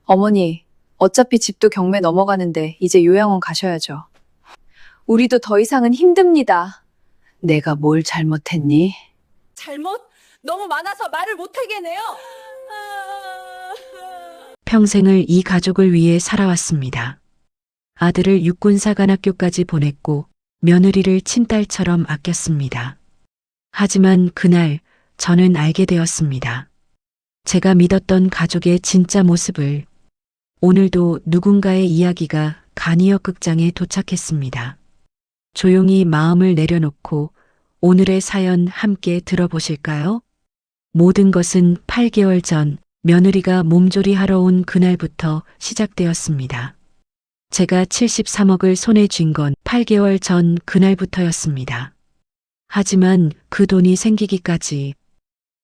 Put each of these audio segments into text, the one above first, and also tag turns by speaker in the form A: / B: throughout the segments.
A: 어머니, 어차피 집도 경매 넘어가는데 이제 요양원 가셔야죠. 우리도 더 이상은 힘듭니다. 내가 뭘 잘못했니?
B: 잘못? 너무 많아서 말을 못하겠네요.
C: 평생을 이 가족을 위해 살아왔습니다. 아들을 육군사관학교까지 보냈고 며느리를 친딸처럼 아꼈습니다. 하지만 그날 저는 알게 되었습니다. 제가 믿었던 가족의 진짜 모습을. 오늘도 누군가의 이야기가 간이역 극장에 도착했습니다. 조용히 마음을 내려놓고 오늘의 사연 함께 들어보실까요? 모든 것은 8개월 전 며느리가 몸조리하러 온 그날부터 시작되었습니다. 제가 73억을 손에 쥔 건 8개월 전 그날부터였습니다. 하지만 그 돈이 생기기까지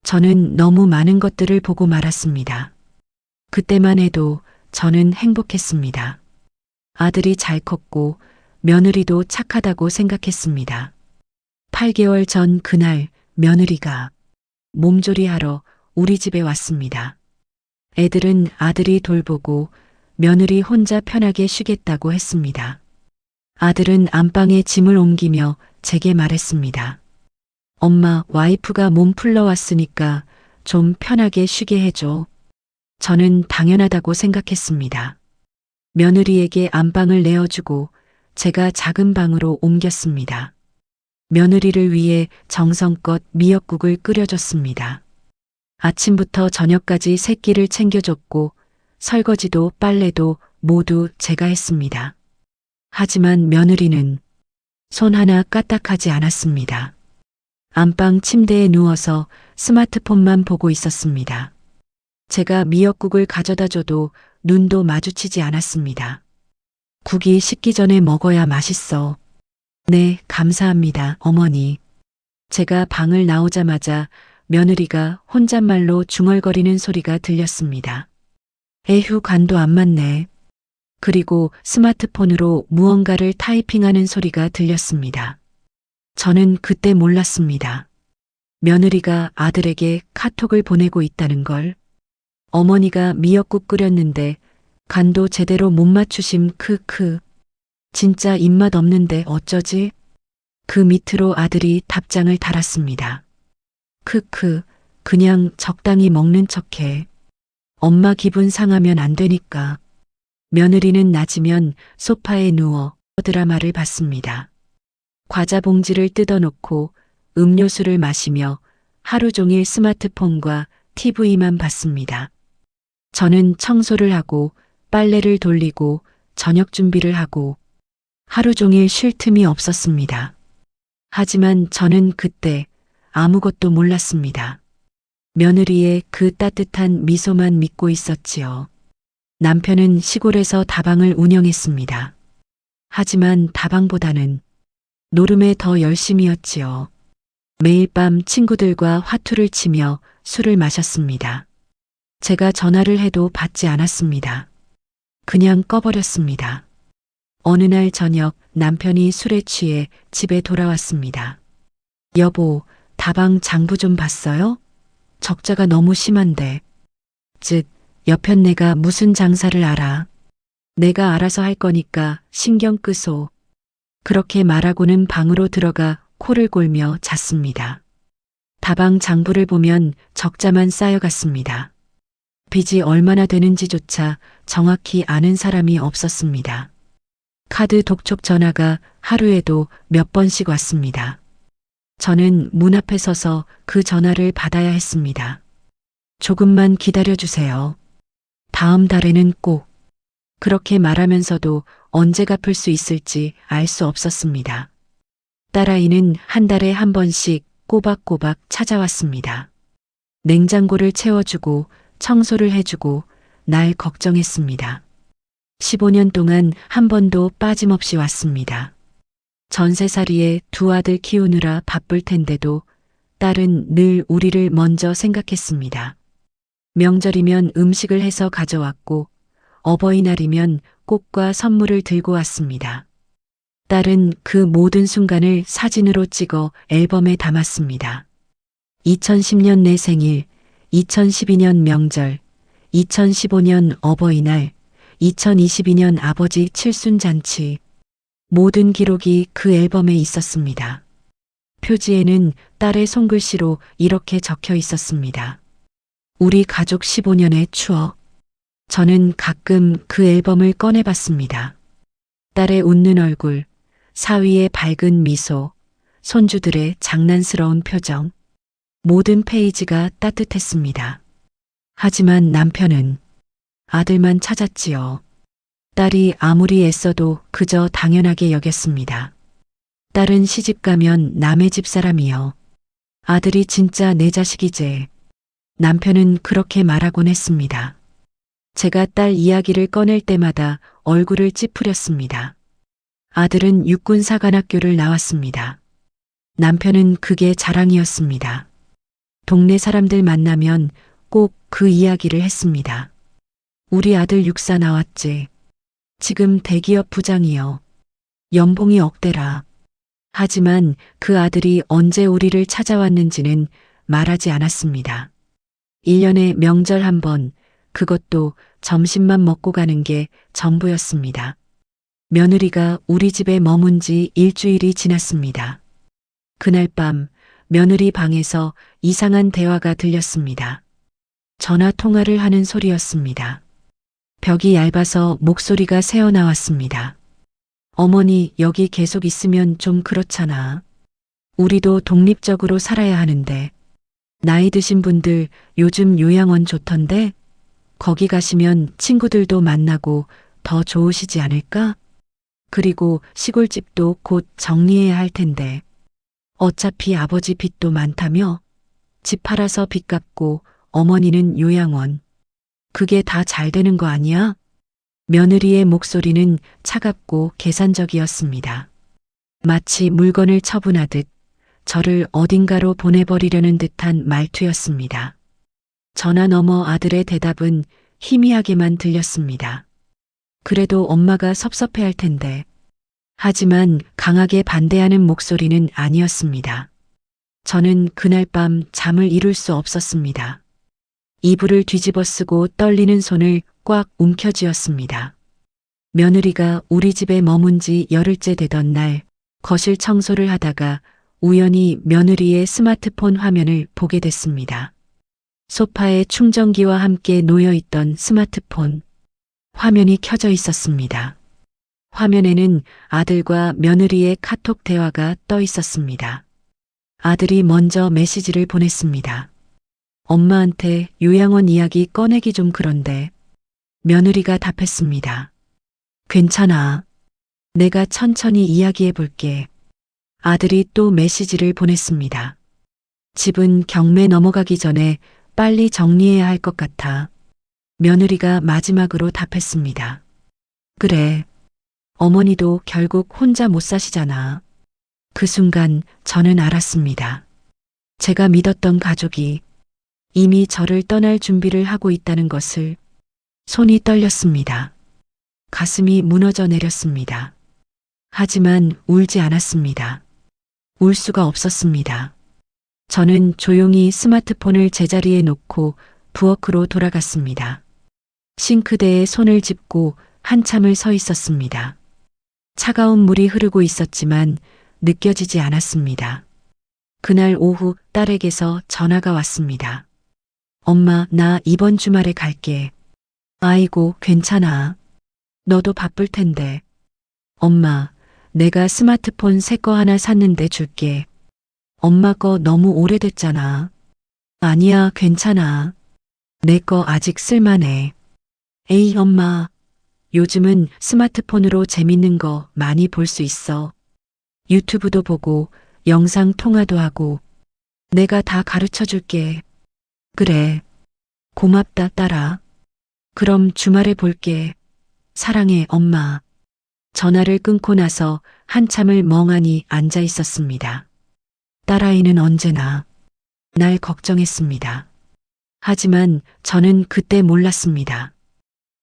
C: 저는 너무 많은 것들을 보고 말았습니다. 그때만 해도 저는 행복했습니다. 아들이 잘 컸고 며느리도 착하다고 생각했습니다. 8개월 전 그날 며느리가 몸조리하러 우리 집에 왔습니다. 애들은 아들이 돌보고 며느리 혼자 편하게 쉬겠다고 했습니다. 아들은 안방에 짐을 옮기며 제게 말했습니다. 엄마, 와이프가 몸 풀러 왔으니까 좀 편하게 쉬게 해줘. 저는 당연하다고 생각했습니다. 며느리에게 안방을 내어주고 제가 작은 방으로 옮겼습니다. 며느리를 위해 정성껏 미역국을 끓여줬습니다. 아침부터 저녁까지 세 끼를 챙겨줬고 설거지도 빨래도 모두 제가 했습니다. 하지만 며느리는 손 하나 까딱하지 않았습니다. 안방 침대에 누워서 스마트폰만 보고 있었습니다. 제가 미역국을 가져다 줘도 눈도 마주치지 않았습니다. 국이 식기 전에 먹어야 맛있어. 네, 감사합니다, 어머니. 제가 방을 나오자마자 며느리가 혼잣말로 중얼거리는 소리가 들렸습니다. 에휴, 간도 안 맞네. 그리고 스마트폰으로 무언가를 타이핑하는 소리가 들렸습니다. 저는 그때 몰랐습니다. 며느리가 아들에게 카톡을 보내고 있다는 걸. 어머니가 미역국 끓였는데 간도 제대로 못 맞추심 크크. 진짜 입맛 없는데 어쩌지? 그 밑으로 아들이 답장을 달았습니다. 크크, 그냥 적당히 먹는 척해. 엄마 기분 상하면 안 되니까. 며느리는 낮이면 소파에 누워 드라마를 봤습니다. 과자 봉지를 뜯어놓고 음료수를 마시며 하루 종일 스마트폰과 TV만 봤습니다. 저는 청소를 하고 빨래를 돌리고 저녁 준비를 하고 하루 종일 쉴 틈이 없었습니다. 하지만 저는 그때 아무것도 몰랐습니다. 며느리의 그 따뜻한 미소만 믿고 있었지요. 남편은 시골에서 다방을 운영했습니다. 하지만 다방보다는 노름에 더 열심이었지요. 매일 밤 친구들과 화투를 치며 술을 마셨습니다. 제가 전화를 해도 받지 않았습니다. 그냥 꺼버렸습니다. 어느 날 저녁 남편이 술에 취해 집에 돌아왔습니다. 여보, 다방 장부 좀 봤어요? 적자가 너무 심한데. 여편 내가 무슨 장사를 알아. 내가 알아서 할 거니까 신경 끄소. 그렇게 말하고는 방으로 들어가 코를 골며 잤습니다. 다방 장부를 보면 적자만 쌓여갔습니다. 빚이 얼마나 되는지조차 정확히 아는 사람이 없었습니다. 카드 독촉 전화가 하루에도 몇 번씩 왔습니다. 저는 문 앞에 서서 그 전화를 받아야 했습니다. 조금만 기다려주세요. 다음 달에는 꼭. 그렇게 말하면서도 언제 갚을 수 있을지 알 수 없었습니다. 딸아이는 한 달에 한 번씩 꼬박꼬박 찾아왔습니다. 냉장고를 채워주고 청소를 해주고 날 걱정했습니다. 15년 동안 한 번도 빠짐없이 왔습니다. 전세살이에 두 아들 키우느라 바쁠 텐데도 딸은 늘 우리를 먼저 생각했습니다. 명절이면 음식을 해서 가져왔고 어버이날이면 꽃과 선물을 들고 왔습니다. 딸은 그 모든 순간을 사진으로 찍어 앨범에 담았습니다. 2010년 내 생일, 2012년 명절, 2015년 어버이날, 2022년 아버지 칠순잔치. 모든 기록이 그 앨범에 있었습니다. 표지에는 딸의 손글씨로 이렇게 적혀 있었습니다. 우리 가족 15년의 추억. 저는 가끔 그 앨범을 꺼내봤습니다. 딸의 웃는 얼굴, 사위의 밝은 미소, 손주들의 장난스러운 표정. 모든 페이지가 따뜻했습니다. 하지만 남편은 아들만 찾았지요. 딸이 아무리 애써도 그저 당연하게 여겼습니다. 딸은 시집 가면 남의 집 사람이요. 아들이 진짜 내 자식이제. 남편은 그렇게 말하곤 했습니다. 제가 딸 이야기를 꺼낼 때마다 얼굴을 찌푸렸습니다. 아들은 육군사관학교를 나왔습니다. 남편은 그게 자랑이었습니다. 동네 사람들 만나면 꼭 그 이야기를 했습니다. 우리 아들 육사 나왔지. 지금 대기업 부장이요. 연봉이 억대라. 하지만 그 아들이 언제 우리를 찾아왔는지는 말하지 않았습니다. 1년에 명절 한 번, 그것도 점심만 먹고 가는 게 전부였습니다. 며느리가 우리 집에 머문 지 일주일이 지났습니다. 그날 밤 며느리 방에서 이상한 대화가 들렸습니다. 전화 통화를 하는 소리였습니다. 벽이 얇아서 목소리가 새어나왔습니다. 어머니, 여기 계속 있으면 좀 그렇잖아. 우리도 독립적으로 살아야 하는데. 나이 드신 분들 요즘 요양원 좋던데? 거기 가시면 친구들도 만나고 더 좋으시지 않을까? 그리고 시골집도 곧 정리해야 할 텐데. 어차피 아버지 빚도 많다며? 집 팔아서 빚 갚고 어머니는 요양원. 그게 다 잘 되는 거 아니야? 며느리의 목소리는 차갑고 계산적이었습니다. 마치 물건을 처분하듯 저를 어딘가로 보내버리려는 듯한 말투였습니다. 전화 너머 아들의 대답은 희미하게만 들렸습니다. 그래도 엄마가 섭섭해할 텐데. 하지만 강하게 반대하는 목소리는 아니었습니다. 저는 그날 밤 잠을 이룰 수 없었습니다. 이불을 뒤집어 쓰고 떨리는 손을 꽉 움켜쥐었습니다. 며느리가 우리 집에 머문 지 열흘째 되던 날 거실 청소를 하다가 우연히 며느리의 스마트폰 화면을 보게 됐습니다. 소파에 충전기와 함께 놓여있던 스마트폰. 화면이 켜져 있었습니다. 화면에는 아들과 며느리의 카톡 대화가 떠 있었습니다. 아들이 먼저 메시지를 보냈습니다. 엄마한테 요양원 이야기 꺼내기 좀 그런데. 며느리가 답했습니다. 괜찮아. 내가 천천히 이야기해 볼게. 아들이 또 메시지를 보냈습니다. 집은 경매 넘어가기 전에 빨리 정리해야 할 것 같아. 며느리가 마지막으로 답했습니다. 그래. 어머니도 결국 혼자 못 사시잖아. 그 순간 저는 알았습니다. 제가 믿었던 가족이 이미 저를 떠날 준비를 하고 있다는 것을. 손이 떨렸습니다. 가슴이 무너져 내렸습니다. 하지만 울지 않았습니다. 울 수가 없었습니다. 저는 조용히 스마트폰을 제자리에 놓고 부엌으로 돌아갔습니다. 싱크대에 손을 짚고 한참을 서 있었습니다. 차가운 물이 흐르고 있었지만 느껴지지 않았습니다. 그날 오후 딸에게서 전화가 왔습니다. 엄마, 나 이번 주말에 갈게. 아이고, 괜찮아. 너도 바쁠 텐데. 엄마, 내가 스마트폰 새 거 하나 샀는데 줄게. 엄마 거 너무 오래됐잖아. 아니야, 괜찮아. 내 거 아직 쓸만해. 에이, 엄마. 요즘은 스마트폰으로 재밌는 거 많이 볼 수 있어. 유튜브도 보고 영상 통화도 하고. 내가 다 가르쳐 줄게. 그래. 고맙다, 딸아. 그럼 주말에 볼게. 사랑해, 엄마. 전화를 끊고 나서 한참을 멍하니 앉아 있었습니다. 딸아이는 언제나 날 걱정했습니다. 하지만 저는 그때 몰랐습니다.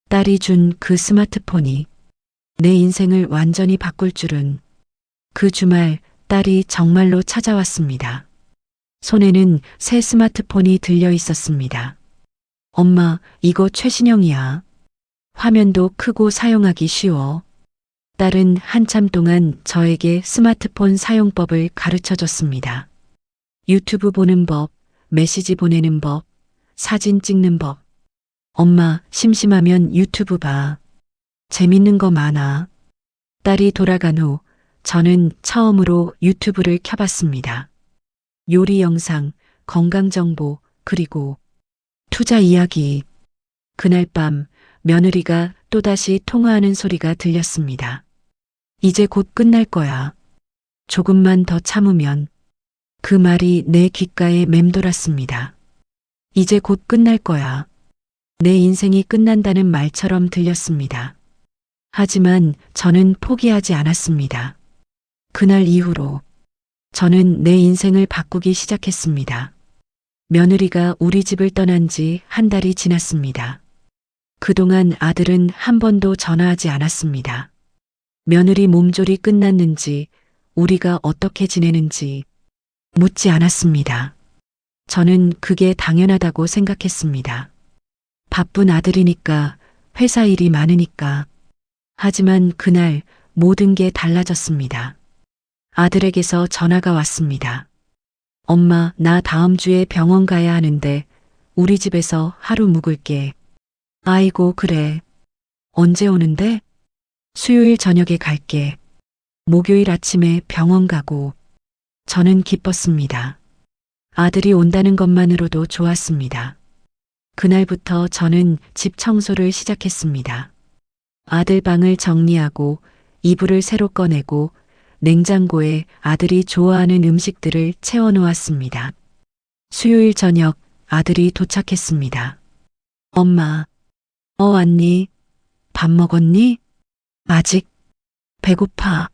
C: 딸이 준 그 스마트폰이 내 인생을 완전히 바꿀 줄은. 그 주말 딸이 정말로 찾아왔습니다. 손에는 새 스마트폰이 들려 있었습니다. 엄마, 이거 최신형이야. 화면도 크고 사용하기 쉬워. 딸은 한참 동안 저에게 스마트폰 사용법을 가르쳐 줬습니다. 유튜브 보는 법, 메시지 보내는 법, 사진 찍는 법. 엄마, 심심하면 유튜브 봐. 재밌는 거 많아. 딸이 돌아간 후 저는 처음으로 유튜브를 켜봤습니다. 요리 영상, 건강 정보, 그리고 투자 이야기. 그날 밤 며느리가 또다시 통화하는 소리가 들렸습니다. 이제 곧 끝날 거야. 조금만 더 참으면. 그 말이 내 귓가에 맴돌았습니다. 이제 곧 끝날 거야. 내 인생이 끝난다는 말처럼 들렸습니다. 하지만 저는 포기하지 않았습니다. 그날 이후로 저는 내 인생을 바꾸기 시작했습니다. 며느리가 우리 집을 떠난 지 한 달이 지났습니다. 그동안 아들은 한 번도 전화하지 않았습니다. 며느리 몸조리 끝났는지, 우리가 어떻게 지내는지 묻지 않았습니다. 저는 그게 당연하다고 생각했습니다. 바쁜 아들이니까, 회사 일이 많으니까. 하지만 그날 모든 게 달라졌습니다. 아들에게서 전화가 왔습니다. 엄마, 나 다음 주에 병원 가야 하는데 우리 집에서 하루 묵을게. 아이고, 그래. 언제 오는데? 수요일 저녁에 갈게. 목요일 아침에 병원 가고. 저는 기뻤습니다. 아들이 온다는 것만으로도 좋았습니다. 그날부터 저는 집 청소를 시작했습니다. 아들 방을 정리하고 이불을 새로 꺼내고 냉장고에 아들이 좋아하는 음식들을 채워놓았습니다. 수요일 저녁 아들이 도착했습니다. 엄마, 왔니? 밥 먹었니? 아직? 배고파.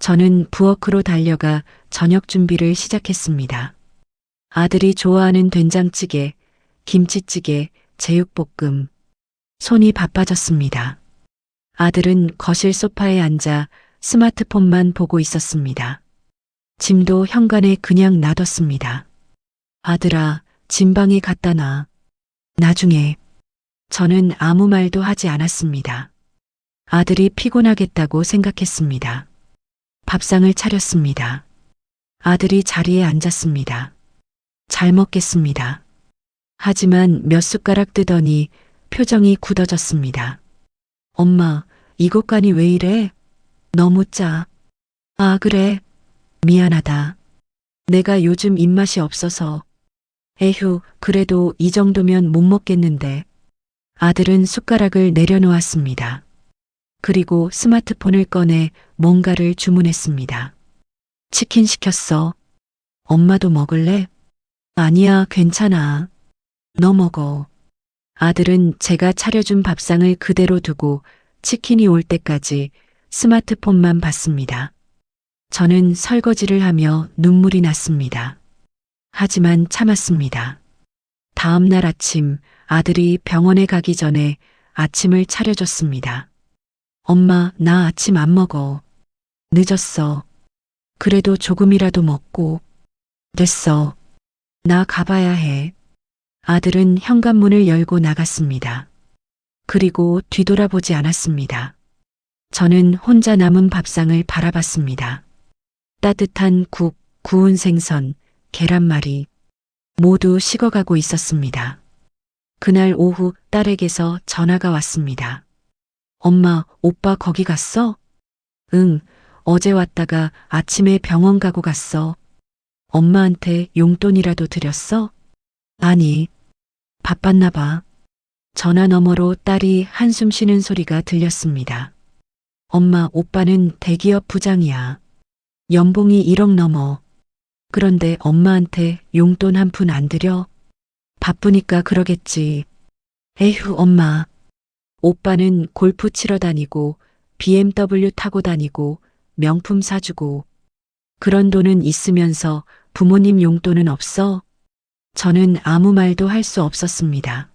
C: 저는 부엌으로 달려가 저녁 준비를 시작했습니다. 아들이 좋아하는 된장찌개, 김치찌개, 제육볶음. 손이 바빠졌습니다. 아들은 거실 소파에 앉아 스마트폰만 보고 있었습니다. 짐도 현관에 그냥 놔뒀습니다. 아들아, 짐방에 갖다 놔. 나중에. 저는 아무 말도 하지 않았습니다. 아들이 피곤하겠다고 생각했습니다. 밥상을 차렸습니다. 아들이 자리에 앉았습니다. 잘 먹겠습니다. 하지만 몇 숟가락 뜨더니 표정이 굳어졌습니다. 엄마, 이것간이 왜 이래? 너무 짜. 아, 그래. 미안하다. 내가 요즘 입맛이 없어서. 에휴, 그래도 이 정도면 못 먹겠는데. 아들은 숟가락을 내려놓았습니다. 그리고 스마트폰을 꺼내 뭔가를 주문했습니다. 치킨 시켰어. 엄마도 먹을래? 아니야, 괜찮아. 너 먹어. 아들은 제가 차려준 밥상을 그대로 두고 치킨이 올 때까지 스마트폰만 봤습니다. 저는 설거지를 하며 눈물이 났습니다. 하지만 참았습니다. 다음 날 아침 아들이 병원에 가기 전에 아침을 차려줬습니다. 엄마, 나 아침 안 먹어. 늦었어. 그래도 조금이라도 먹고. 됐어. 나 가봐야 해. 아들은 현관문을 열고 나갔습니다. 그리고 뒤돌아보지 않았습니다. 저는 혼자 남은 밥상을 바라봤습니다. 따뜻한 국, 구운 생선, 계란말이 모두 식어가고 있었습니다. 그날 오후 딸에게서 전화가 왔습니다. 엄마, 오빠 거기 갔어? 응, 어제 왔다가 아침에 병원 가고 갔어. 엄마한테 용돈이라도 드렸어? 아니, 바빴나 봐. 전화 너머로 딸이 한숨 쉬는 소리가 들렸습니다. 엄마, 오빠는 대기업 부장이야. 연봉이 1억 넘어. 그런데 엄마한테 용돈 한 푼 안 드려? 바쁘니까 그러겠지. 에휴, 엄마. 오빠는 골프 치러 다니고 BMW 타고 다니고 명품 사주고 그런 돈은 있으면서 부모님 용돈은 없어? 저는 아무 말도 할 수 없었습니다.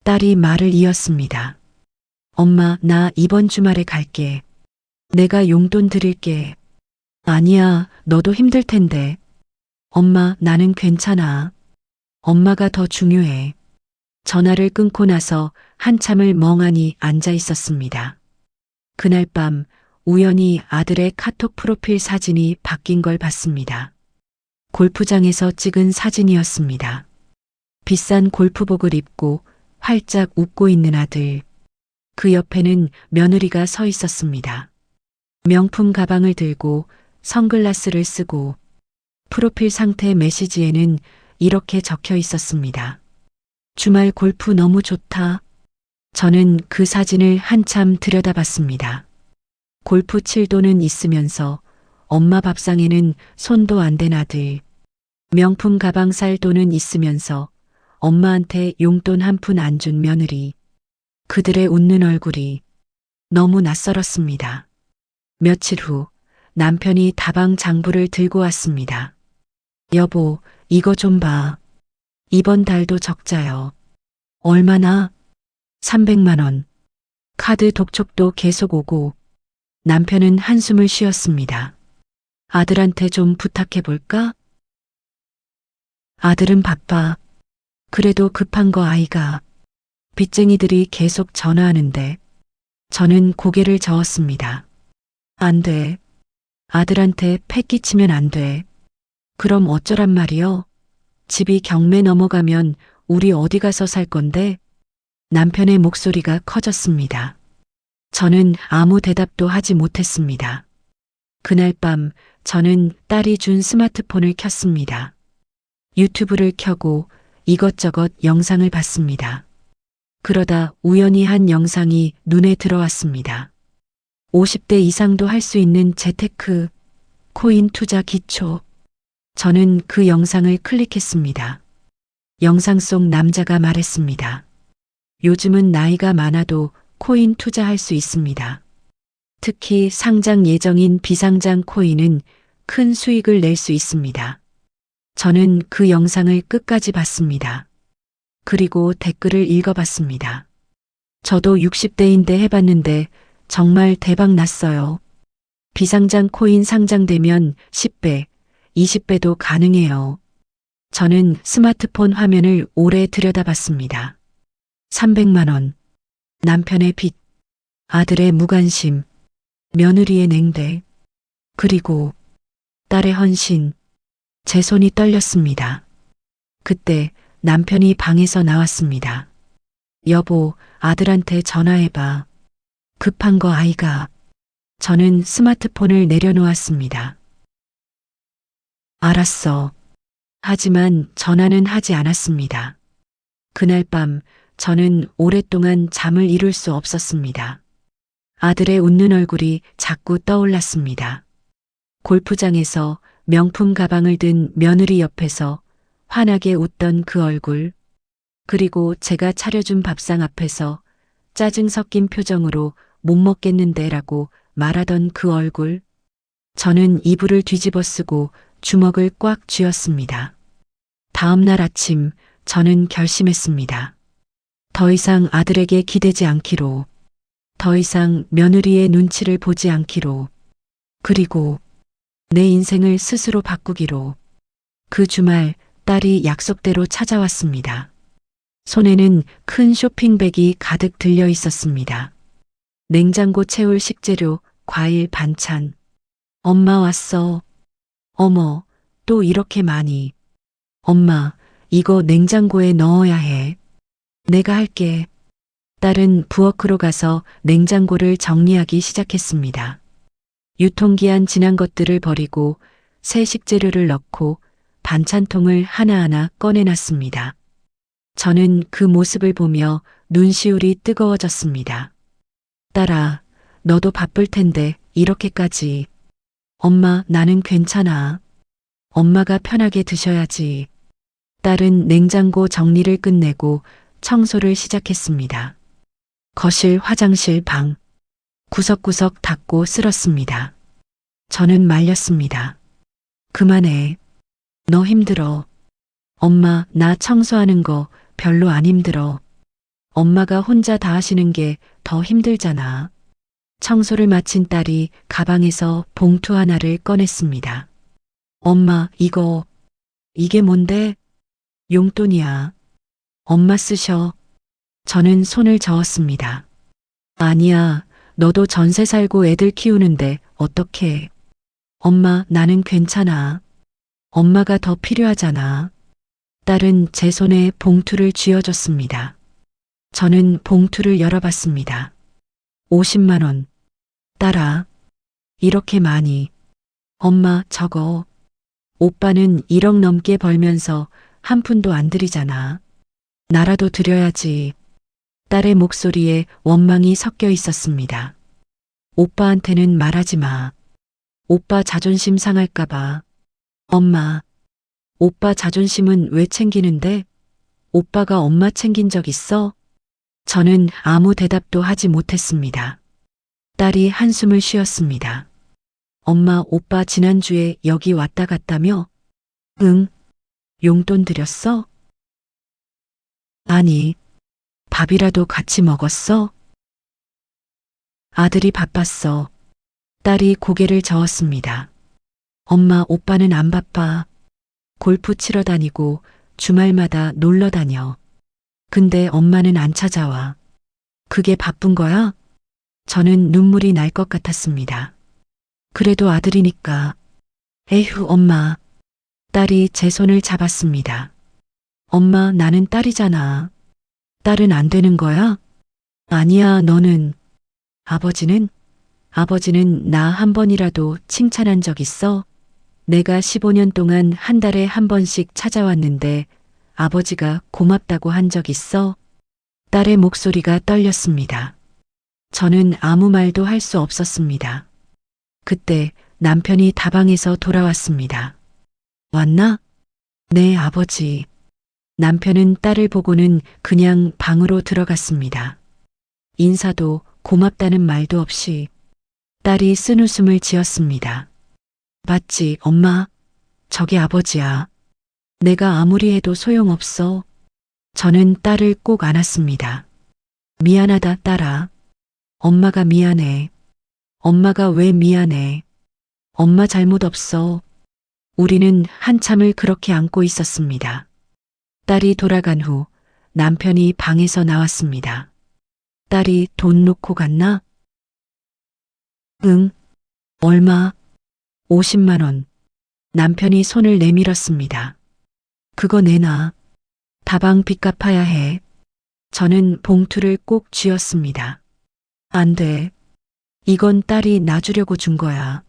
C: 딸이 말을 이었습니다. 엄마, 나 이번 주말에 갈게. 내가 용돈 드릴게. 아니야, 너도 힘들 텐데. 엄마, 나는 괜찮아. 엄마가 더 중요해. 전화를 끊고 나서 한참을 멍하니 앉아 있었습니다. 그날 밤 우연히 아들의 카톡 프로필 사진이 바뀐 걸 봤습니다. 골프장에서 찍은 사진이었습니다. 비싼 골프복을 입고 활짝 웃고 있는 아들. 그 옆에는 며느리가 서 있었습니다. 명품 가방을 들고 선글라스를 쓰고 프로필 상태 메시지에는 이렇게 적혀 있었습니다. 주말 골프 너무 좋다. 저는 그 사진을 한참 들여다봤습니다. 골프 칠 돈은 있으면서 엄마 밥상에는 손도 안 댄 아들. 명품 가방 살 돈은 있으면서 엄마한테 용돈 한 푼 안 준 며느리. 그들의 웃는 얼굴이 너무 낯설었습니다. 며칠 후 남편이 다방 장부를 들고 왔습니다. 여보, 이거 좀 봐. 이번 달도 적자요. 얼마나? 300만 원. 카드 독촉도 계속 오고 남편은 한숨을 쉬었습니다. 아들한테 좀 부탁해 볼까? 아들은 바빠. 그래도 급한 거 아이가. 빚쟁이들이 계속 전화하는데 저는 고개를 저었습니다. 안 돼. 아들한테 패 끼치면 안 돼. 그럼 어쩌란 말이요? 집이 경매 넘어가면 우리 어디 가서 살 건데? 남편의 목소리가 커졌습니다. 저는 아무 대답도 하지 못했습니다. 그날 밤 저는 딸이 준 스마트폰을 켰습니다. 유튜브를 켜고 이것저것 영상을 봤습니다. 그러다 우연히 한 영상이 눈에 들어왔습니다. 50대 이상도 할 수 있는 재테크, 코인 투자 기초. 저는 그 영상을 클릭했습니다. 영상 속 남자가 말했습니다. 요즘은 나이가 많아도 코인 투자할 수 있습니다. 특히 상장 예정인 비상장 코인은 큰 수익을 낼 수 있습니다. 저는 그 영상을 끝까지 봤습니다. 그리고 댓글을 읽어봤습니다. 저도 60대인데 해봤는데 정말 대박 났어요. 비상장 코인 상장되면 10배, 20배도 가능해요. 저는 스마트폰 화면을 오래 들여다봤습니다. 300만 원, 남편의 빚, 아들의 무관심, 며느리의 냉대, 그리고 딸의 헌신. 제 손이 떨렸습니다. 그때 남편이 방에서 나왔습니다. 여보, 아들한테 전화해봐. 급한 거 아이가. 저는 스마트폰을 내려놓았습니다. 알았어. 하지만 전화는 하지 않았습니다. 그날 밤 저는 오랫동안 잠을 이룰 수 없었습니다. 아들의 웃는 얼굴이 자꾸 떠올랐습니다. 골프장에서 명품 가방을 든 며느리 옆에서 환하게 웃던 그 얼굴, 그리고 제가 차려준 밥상 앞에서 짜증 섞인 표정으로 못 먹겠는데라고 말하던 그 얼굴. 저는 이불을 뒤집어 쓰고 주먹을 꽉 쥐었습니다. 다음 날 아침 저는 결심했습니다. 더 이상 아들에게 기대지 않기로, 더 이상 며느리의 눈치를 보지 않기로, 그리고 내 인생을 스스로 바꾸기로. 그 주말 딸이 약속대로 찾아왔습니다. 손에는 큰 쇼핑백이 가득 들려 있었습니다. 냉장고 채울 식재료, 과일, 반찬. 엄마 왔어. 어머, 또 이렇게 많이. 엄마, 이거 냉장고에 넣어야 해. 내가 할게. 딸은 부엌으로 가서 냉장고를 정리하기 시작했습니다. 유통기한 지난 것들을 버리고 새 식재료를 넣고 반찬통을 하나하나 꺼내놨습니다. 저는 그 모습을 보며 눈시울이 뜨거워졌습니다. 딸아, 너도 바쁠 텐데 이렇게까지. 엄마, 나는 괜찮아. 엄마가 편하게 드셔야지. 딸은 냉장고 정리를 끝내고 청소를 시작했습니다. 거실, 화장실, 방. 구석구석 닦고 쓸었습니다. 저는 말렸습니다. 그만해. 너 힘들어. 엄마, 나 청소하는 거 별로 안 힘들어. 엄마가 혼자 다 하시는 게 더 힘들잖아. 청소를 마친 딸이 가방에서 봉투 하나를 꺼냈습니다. 엄마, 이게 뭔데? 용돈이야. 엄마 쓰셔. 저는 손을 저었습니다. 아니야, 너도 전세 살고 애들 키우는데 어떡해. 엄마, 나는 괜찮아. 엄마가 더 필요하잖아. 딸은 제 손에 봉투를 쥐어줬습니다. 저는 봉투를 열어봤습니다. 50만 원. 딸아, 이렇게 많이. 엄마, 저거. 오빠는 1억 넘게 벌면서 한 푼도 안 들이잖아. 나라도 드려야지. 딸의 목소리에 원망이 섞여 있었습니다. 오빠한테는 말하지 마. 오빠 자존심 상할까봐. 엄마, 오빠 자존심은 왜 챙기는데? 오빠가 엄마 챙긴 적 있어? 저는 아무 대답도 하지 못했습니다. 딸이 한숨을 쉬었습니다. 엄마, 오빠 지난주에 여기 왔다 갔다며? 응. 용돈 드렸어? 아니, 밥이라도 같이 먹었어? 아들이 바빴어. 딸이 고개를 저었습니다. 엄마, 오빠는 안 바빠. 골프 치러 다니고 주말마다 놀러 다녀. 근데 엄마는 안 찾아와. 그게 바쁜 거야? 저는 눈물이 날 것 같았습니다. 그래도 아들이니까. 에휴, 엄마. 딸이 제 손을 잡았습니다. 엄마, 나는 딸이잖아. 딸은 안 되는 거야? 아니야, 너는. 아버지는? 아버지는 나 한 번이라도 칭찬한 적 있어? 내가 15년 동안 한 달에 한 번씩 찾아왔는데 아버지가 고맙다고 한 적 있어? 딸의 목소리가 떨렸습니다. 저는 아무 말도 할 수 없었습니다. 그때 남편이 다방에서 돌아왔습니다. 왔나? 네, 아버지. 남편은 딸을 보고는 그냥 방으로 들어갔습니다. 인사도 고맙다는 말도 없이. 딸이 쓴웃음을 지었습니다. 맞지, 엄마? 저게 아버지야. 내가 아무리 해도 소용없어. 저는 딸을 꼭 안았습니다. 미안하다, 딸아. 엄마가 미안해. 엄마가 왜 미안해? 엄마 잘못 없어. 우리는 한참을 그렇게 안고 있었습니다. 딸이 돌아간 후 남편이 방에서 나왔습니다. 딸이 돈 놓고 갔나? 응. 얼마? 50만 원. 남편이 손을 내밀었습니다. 그거 내놔. 다방 빚 갚아야 해. 저는 봉투를 꼭 쥐었습니다. 안 돼. 이건 딸이 나 주려고 준 거야.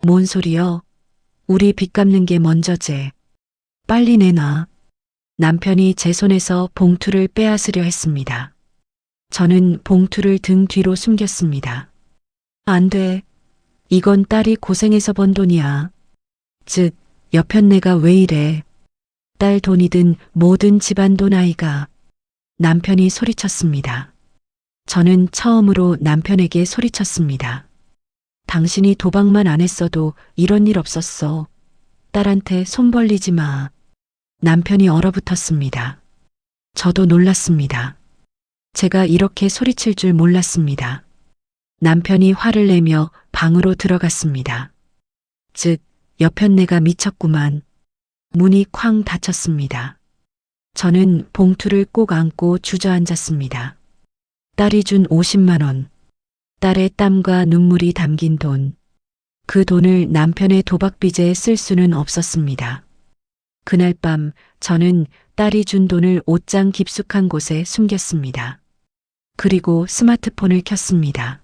C: 뭔 소리여? 우리 빚 갚는 게 먼저제. 빨리 내놔. 남편이 제 손에서 봉투를 빼앗으려 했습니다. 저는 봉투를 등 뒤로 숨겼습니다. 안 돼. 이건 딸이 고생해서 번 돈이야. 즉, 여편네가 왜 이래. 딸 돈이든 뭐든 집안 돈 아이가. 남편이 소리쳤습니다. 저는 처음으로 남편에게 소리쳤습니다. 당신이 도박만 안 했어도 이런 일 없었어. 딸한테 손 벌리지 마. 남편이 얼어붙었습니다. 저도 놀랐습니다. 제가 이렇게 소리칠 줄 몰랐습니다. 남편이 화를 내며 방으로 들어갔습니다. 즉, 여편네가 미쳤구만. 문이 쾅 닫혔습니다. 저는 봉투를 꼭 안고 주저앉았습니다. 딸이 준 50만 원. 딸의 땀과 눈물이 담긴 돈. 그 돈을 남편의 도박빚에 쓸 수는 없었습니다. 그날 밤 저는 딸이 준 돈을 옷장 깊숙한 곳에 숨겼습니다. 그리고 스마트폰을 켰습니다.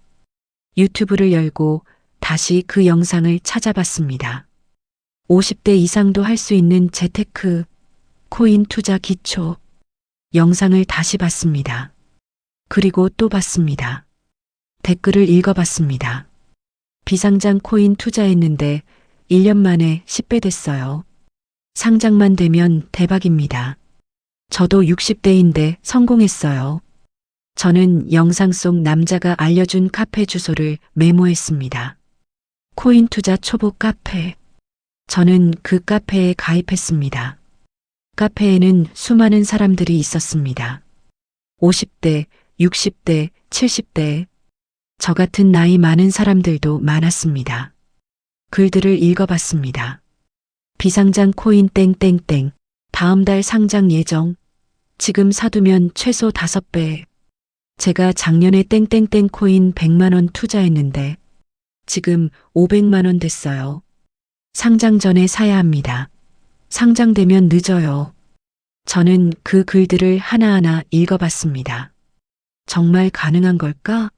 C: 유튜브를 열고 다시 그 영상을 찾아봤습니다. 50대 이상도 할 수 있는 재테크, 코인 투자 기초. 영상을 다시 봤습니다. 그리고 또 봤습니다. 댓글을 읽어봤습니다. 비상장 코인 투자했는데 1년 만에 10배 됐어요. 상장만 되면 대박입니다. 저도 60대인데 성공했어요. 저는 영상 속 남자가 알려준 카페 주소를 메모했습니다. 코인 투자 초보 카페. 저는 그 카페에 가입했습니다. 카페에는 수많은 사람들이 있었습니다. 50대, 60대, 70대. 저 같은 나이 많은 사람들도 많았습니다. 글들을 읽어봤습니다. 비상장 코인 땡땡땡. 다음 달 상장 예정. 지금 사두면 최소 5배. 제가 작년에 땡땡땡 코인 100만 원 투자했는데 지금 500만 원 됐어요. 상장 전에 사야 합니다. 상장되면 늦어요. 저는 그 글들을 하나하나 읽어봤습니다. 정말 가능한 걸까?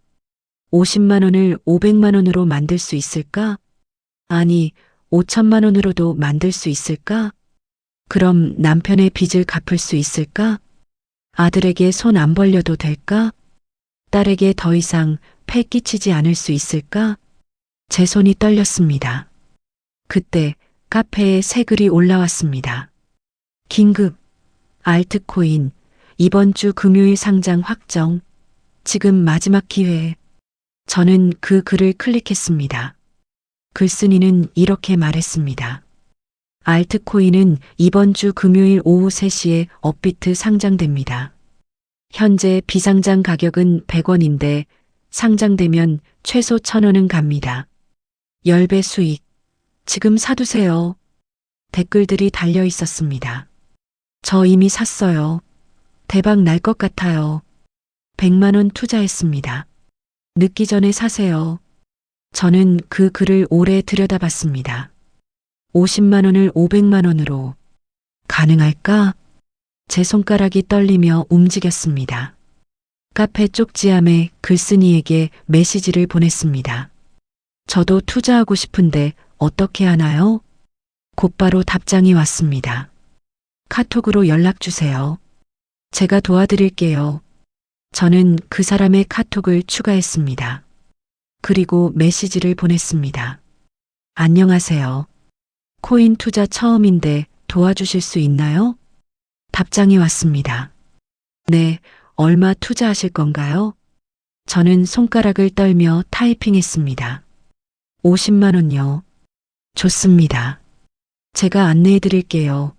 C: 50만 원을 500만 원으로 만들 수 있을까? 아니, 5천만 원으로도 만들 수 있을까? 그럼 남편의 빚을 갚을 수 있을까? 아들에게 손 안 벌려도 될까? 딸에게 더 이상 패 끼치지 않을 수 있을까? 제 손이 떨렸습니다. 그때 카페에 새 글이 올라왔습니다. 긴급, 알트코인, 이번 주 금요일 상장 확정, 지금 마지막 기회. 저는 그 글을 클릭했습니다. 글쓴이는 이렇게 말했습니다. 알트코인은 이번 주 금요일 오후 3시에 업비트 상장됩니다. 현재 비상장 가격은 100원인데 상장되면 최소 1000원은 갑니다. 10배 수익. 지금 사두세요. 댓글들이 달려 있었습니다. 저 이미 샀어요. 대박 날 것 같아요. 100만 원 투자했습니다. 늦기 전에 사세요. 저는 그 글을 오래 들여다봤습니다. 50만 원을 500만 원으로. 가능할까? 제 손가락이 떨리며 움직였습니다. 카페 쪽지함에 글쓴이에게 메시지를 보냈습니다. 저도 투자하고 싶은데 어떻게 하나요? 곧바로 답장이 왔습니다. 카톡으로 연락 주세요. 제가 도와드릴게요. 저는 그 사람의 카톡을 추가했습니다. 그리고 메시지를 보냈습니다. 안녕하세요. 코인 투자 처음인데 도와주실 수 있나요? 답장이 왔습니다. 네, 얼마 투자하실 건가요? 저는 손가락을 떨며 타이핑했습니다. 50만 원요. 좋습니다. 제가 안내해 드릴게요.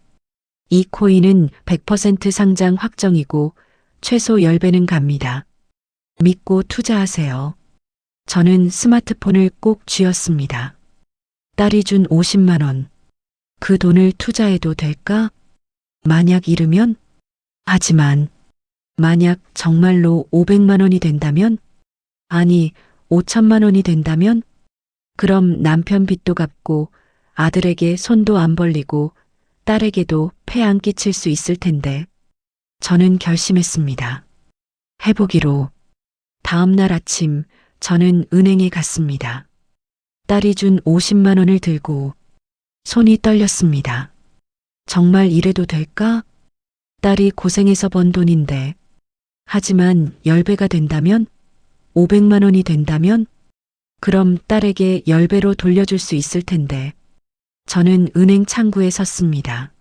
C: 이 코인은 100% 상장 확정이고 최소 10배는 갑니다. 믿고 투자하세요. 저는 스마트폰을 꼭 쥐었습니다. 딸이 준 50만 원. 그 돈을 투자해도 될까? 만약 잃으면? 하지만 만약 정말로 500만 원이 된다면? 아니, 5천만 원이 된다면? 그럼 남편 빚도 갚고 아들에게 손도 안 벌리고 딸에게도 폐 안 끼칠 수 있을 텐데. 저는 결심했습니다. 해보기로. 다음 날 아침 저는 은행에 갔습니다. 딸이 준 50만 원을 들고 손이 떨렸습니다. 정말 이래도 될까? 딸이 고생해서 번 돈인데. 하지만 10배가 된다면? 500만 원이 된다면? 그럼 딸에게 10배로 돌려줄 수 있을 텐데. 저는 은행 창구에 섰습니다.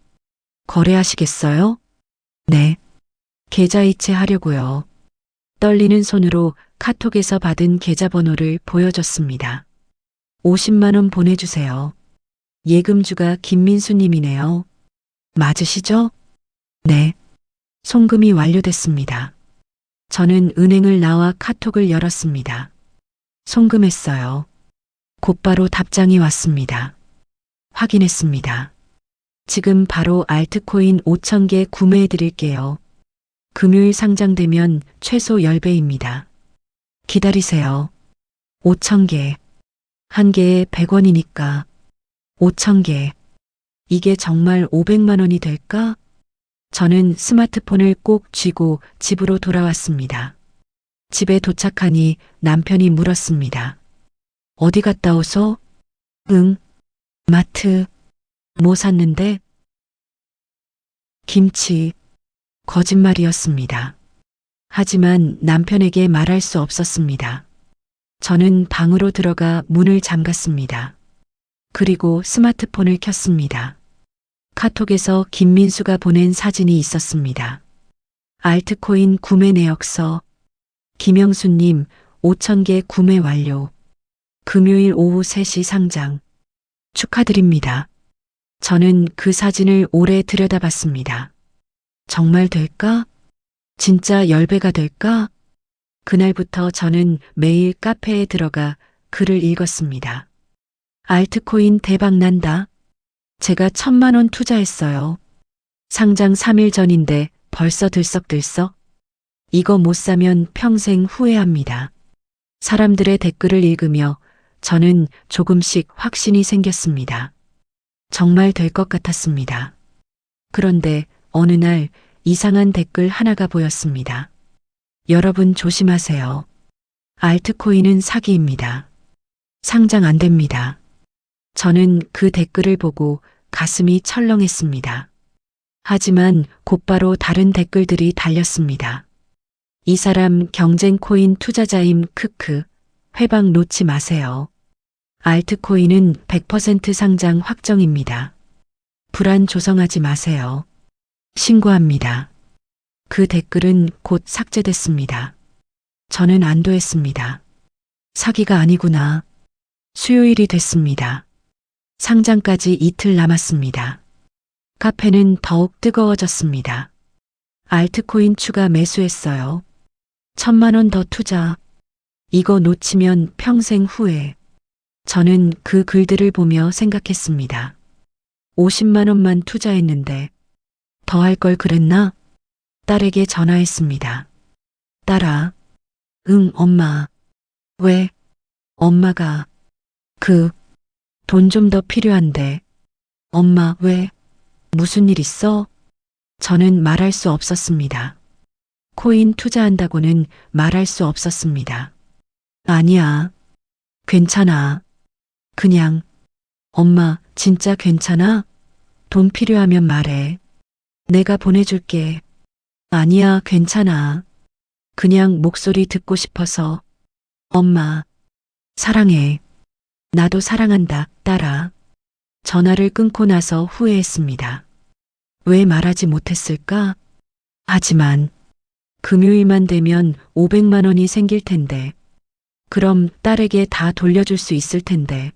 C: 거래하시겠어요? 네. 계좌이체 하려고요. 떨리는 손으로 카톡에서 받은 계좌번호를 보여줬습니다. 50만 원 보내주세요. 예금주가 김민수님이네요. 맞으시죠? 네. 송금이 완료됐습니다. 저는 은행을 나와 카톡을 열었습니다. 송금했어요. 곧바로 답장이 왔습니다. 확인했습니다. 지금 바로 알트코인 5,000개 구매해 드릴게요. 금요일 상장되면 최소 10배입니다. 기다리세요. 5,000개. 한 개에 100원이니까 5,000개. 이게 정말 500만 원이 될까? 저는 스마트폰을 꼭 쥐고 집으로 돌아왔습니다. 집에 도착하니 남편이 물었습니다. 어디 갔다 오소? 응. 마트. 뭐 샀는데? 김치. 거짓말이었습니다. 하지만 남편에게 말할 수 없었습니다. 저는 방으로 들어가 문을 잠갔습니다. 그리고 스마트폰을 켰습니다. 카톡에서 김민수가 보낸 사진이 있었습니다. 알트코인 구매 내역서. 김영수님 5,000개 구매 완료. 금요일 오후 3시 상장. 축하드립니다. 저는 그 사진을 오래 들여다봤습니다. 정말 될까? 진짜 10배가 될까? 그날부터 저는 매일 카페에 들어가 글을 읽었습니다. 알트코인 대박 난다. 제가 1,000만 원 투자했어요. 상장 3일 전인데 벌써 들썩들썩? 이거 못 사면 평생 후회합니다. 사람들의 댓글을 읽으며 저는 조금씩 확신이 생겼습니다. 정말 될 것 같았습니다. 그런데 어느 날 이상한 댓글 하나가 보였습니다. 여러분 조심하세요. 알트코인은 사기입니다. 상장 안 됩니다. 저는 그 댓글을 보고 가슴이 철렁했습니다. 하지만 곧바로 다른 댓글들이 달렸습니다. 이 사람 경쟁 코인 투자자임 크크. 회방 놓지 마세요. 알트코인은 100% 상장 확정입니다. 불안 조성하지 마세요. 신고합니다. 그 댓글은 곧 삭제됐습니다. 저는 안도했습니다. 사기가 아니구나. 수요일이 됐습니다. 상장까지 이틀 남았습니다. 카페는 더욱 뜨거워졌습니다. 알트코인 추가 매수했어요. 1,000만 원 더 투자. 이거 놓치면 평생 후회. 저는 그 글들을 보며 생각했습니다. 50만 원만 투자했는데 더 할 걸 그랬나? 딸에게 전화했습니다. 딸아. 응, 엄마. 왜? 엄마가 돈 좀 더 필요한데. 엄마, 왜? 무슨 일 있어? 저는 말할 수 없었습니다. 코인 투자한다고는 말할 수 없었습니다. 아니야. 괜찮아. 그냥. 엄마, 진짜 괜찮아? 돈 필요하면 말해. 내가 보내줄게. 아니야, 괜찮아. 그냥 목소리 듣고 싶어서. 엄마, 사랑해. 나도 사랑한다, 딸아. 전화를 끊고 나서 후회했습니다. 왜 말하지 못했을까? 하지만 금요일만 되면 500만 원이 생길 텐데. 그럼 딸에게 다 돌려줄 수 있을 텐데.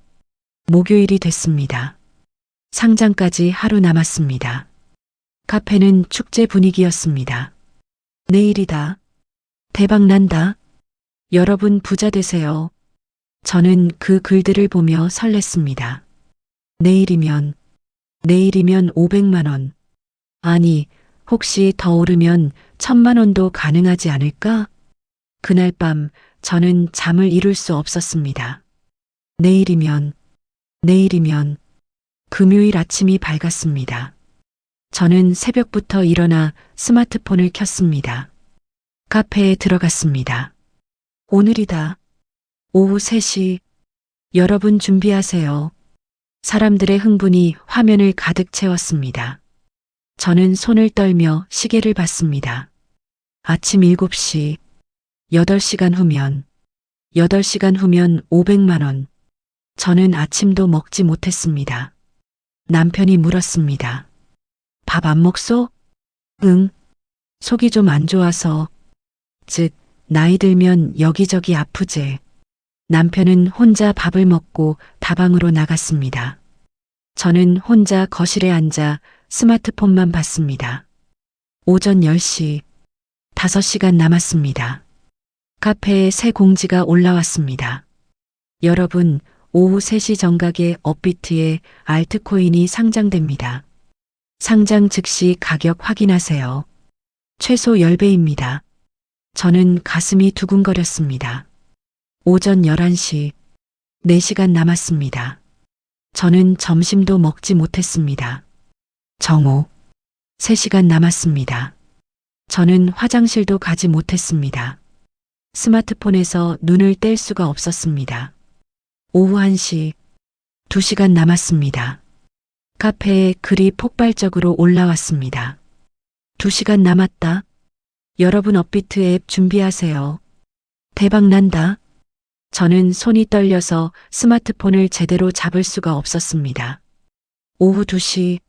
C: 목요일이 됐습니다. 상장까지 하루 남았습니다. 카페는 축제 분위기였습니다. 내일이다. 대박 난다. 여러분 부자 되세요. 저는 그 글들을 보며 설렜습니다. 내일이면 500만 원. 아니, 혹시 더 오르면 1,000만 원도 가능하지 않을까? 그날 밤 저는 잠을 이룰 수 없었습니다. 내일이면 금요일 아침이 밝았습니다. 저는 새벽부터 일어나 스마트폰을 켰습니다. 카페에 들어갔습니다. 오늘이다. 오후 3시. 여러분 준비하세요. 사람들의 흥분이 화면을 가득 채웠습니다. 저는 손을 떨며 시계를 봤습니다. 아침 7시. 8시간 후면 500만 원. 저는 아침도 먹지 못했습니다. 남편이 물었습니다. 밥 안 먹소? 응. 속이 좀 안 좋아서. 즉, 나이 들면 여기저기 아프제. 남편은 혼자 밥을 먹고 다방으로 나갔습니다. 저는 혼자 거실에 앉아 스마트폰만 봤습니다. 오전 10시. 5시간 남았습니다. 카페에 새 공지가 올라왔습니다. 여러분, 오후 3시 정각에 업비트에 알트코인이 상장됩니다. 상장 즉시 가격 확인하세요. 최소 10배입니다. 저는 가슴이 두근거렸습니다. 오전 11시. 4시간 남았습니다. 저는 점심도 먹지 못했습니다. 정오. 3시간 남았습니다. 저는 화장실도 가지 못했습니다. 스마트폰에서 눈을 뗄 수가 없었습니다. 오후 1시. 2시간 남았습니다. 카페에 글이 폭발적으로 올라왔습니다. 2시간 남았다. 여러분 업비트 앱 준비하세요. 대박 난다. 저는 손이 떨려서 스마트폰을 제대로 잡을 수가 없었습니다. 오후 2시.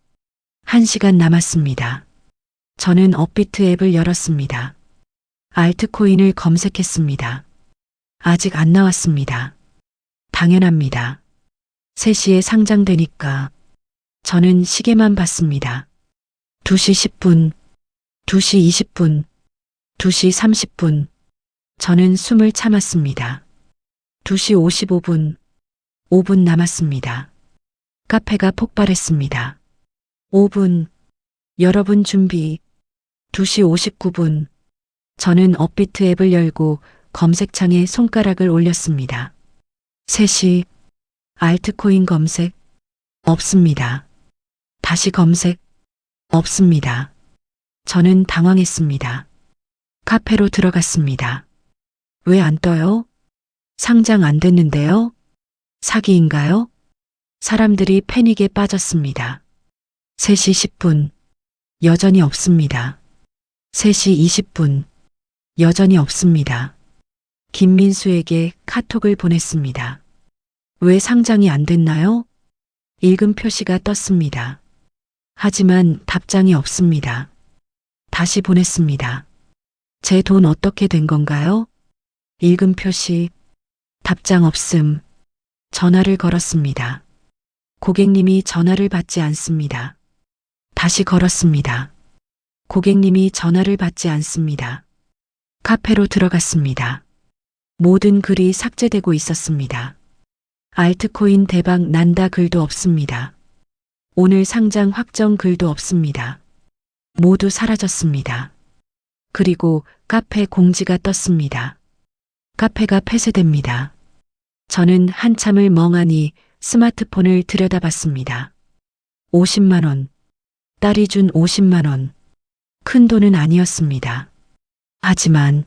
C: 1시간 남았습니다. 저는 업비트 앱을 열었습니다. 알트코인을 검색했습니다. 아직 안 나왔습니다. 당연합니다. 3시에 상장되니까. 저는 시계만 봤습니다. 2시 10분, 2시 20분, 2시 30분. 저는 숨을 참았습니다. 2시 55분, 5분 남았습니다. 카페가 폭발했습니다. 5분. 여러분 준비. 2시 59분. 저는 업비트 앱을 열고 검색창에 손가락을 올렸습니다. 3시. 알트코인 검색. 없습니다. 다시 검색. 없습니다. 저는 당황했습니다. 카페로 들어갔습니다. 왜 안 떠요? 상장 안 됐는데요? 사기인가요? 사람들이 패닉에 빠졌습니다. 3시 10분. 여전히 없습니다. 3시 20분. 여전히 없습니다. 김민수에게 카톡을 보냈습니다. 왜 상장이 안 됐나요? 읽음 표시가 떴습니다. 하지만 답장이 없습니다. 다시 보냈습니다. 제 돈 어떻게 된 건가요? 읽음 표시. 답장 없음. 전화를 걸었습니다. 고객님이 전화를 받지 않습니다. 다시 걸었습니다. 고객님이 전화를 받지 않습니다. 카페로 들어갔습니다. 모든 글이 삭제되고 있었습니다. 알트코인 대박 난다 글도 없습니다. 오늘 상장 확정 글도 없습니다. 모두 사라졌습니다. 그리고 카페 공지가 떴습니다. 카페가 폐쇄됩니다. 저는 한참을 멍하니 스마트폰을 들여다봤습니다. 50만 원. 딸이 준 50만 원. 큰 돈은 아니었습니다. 하지만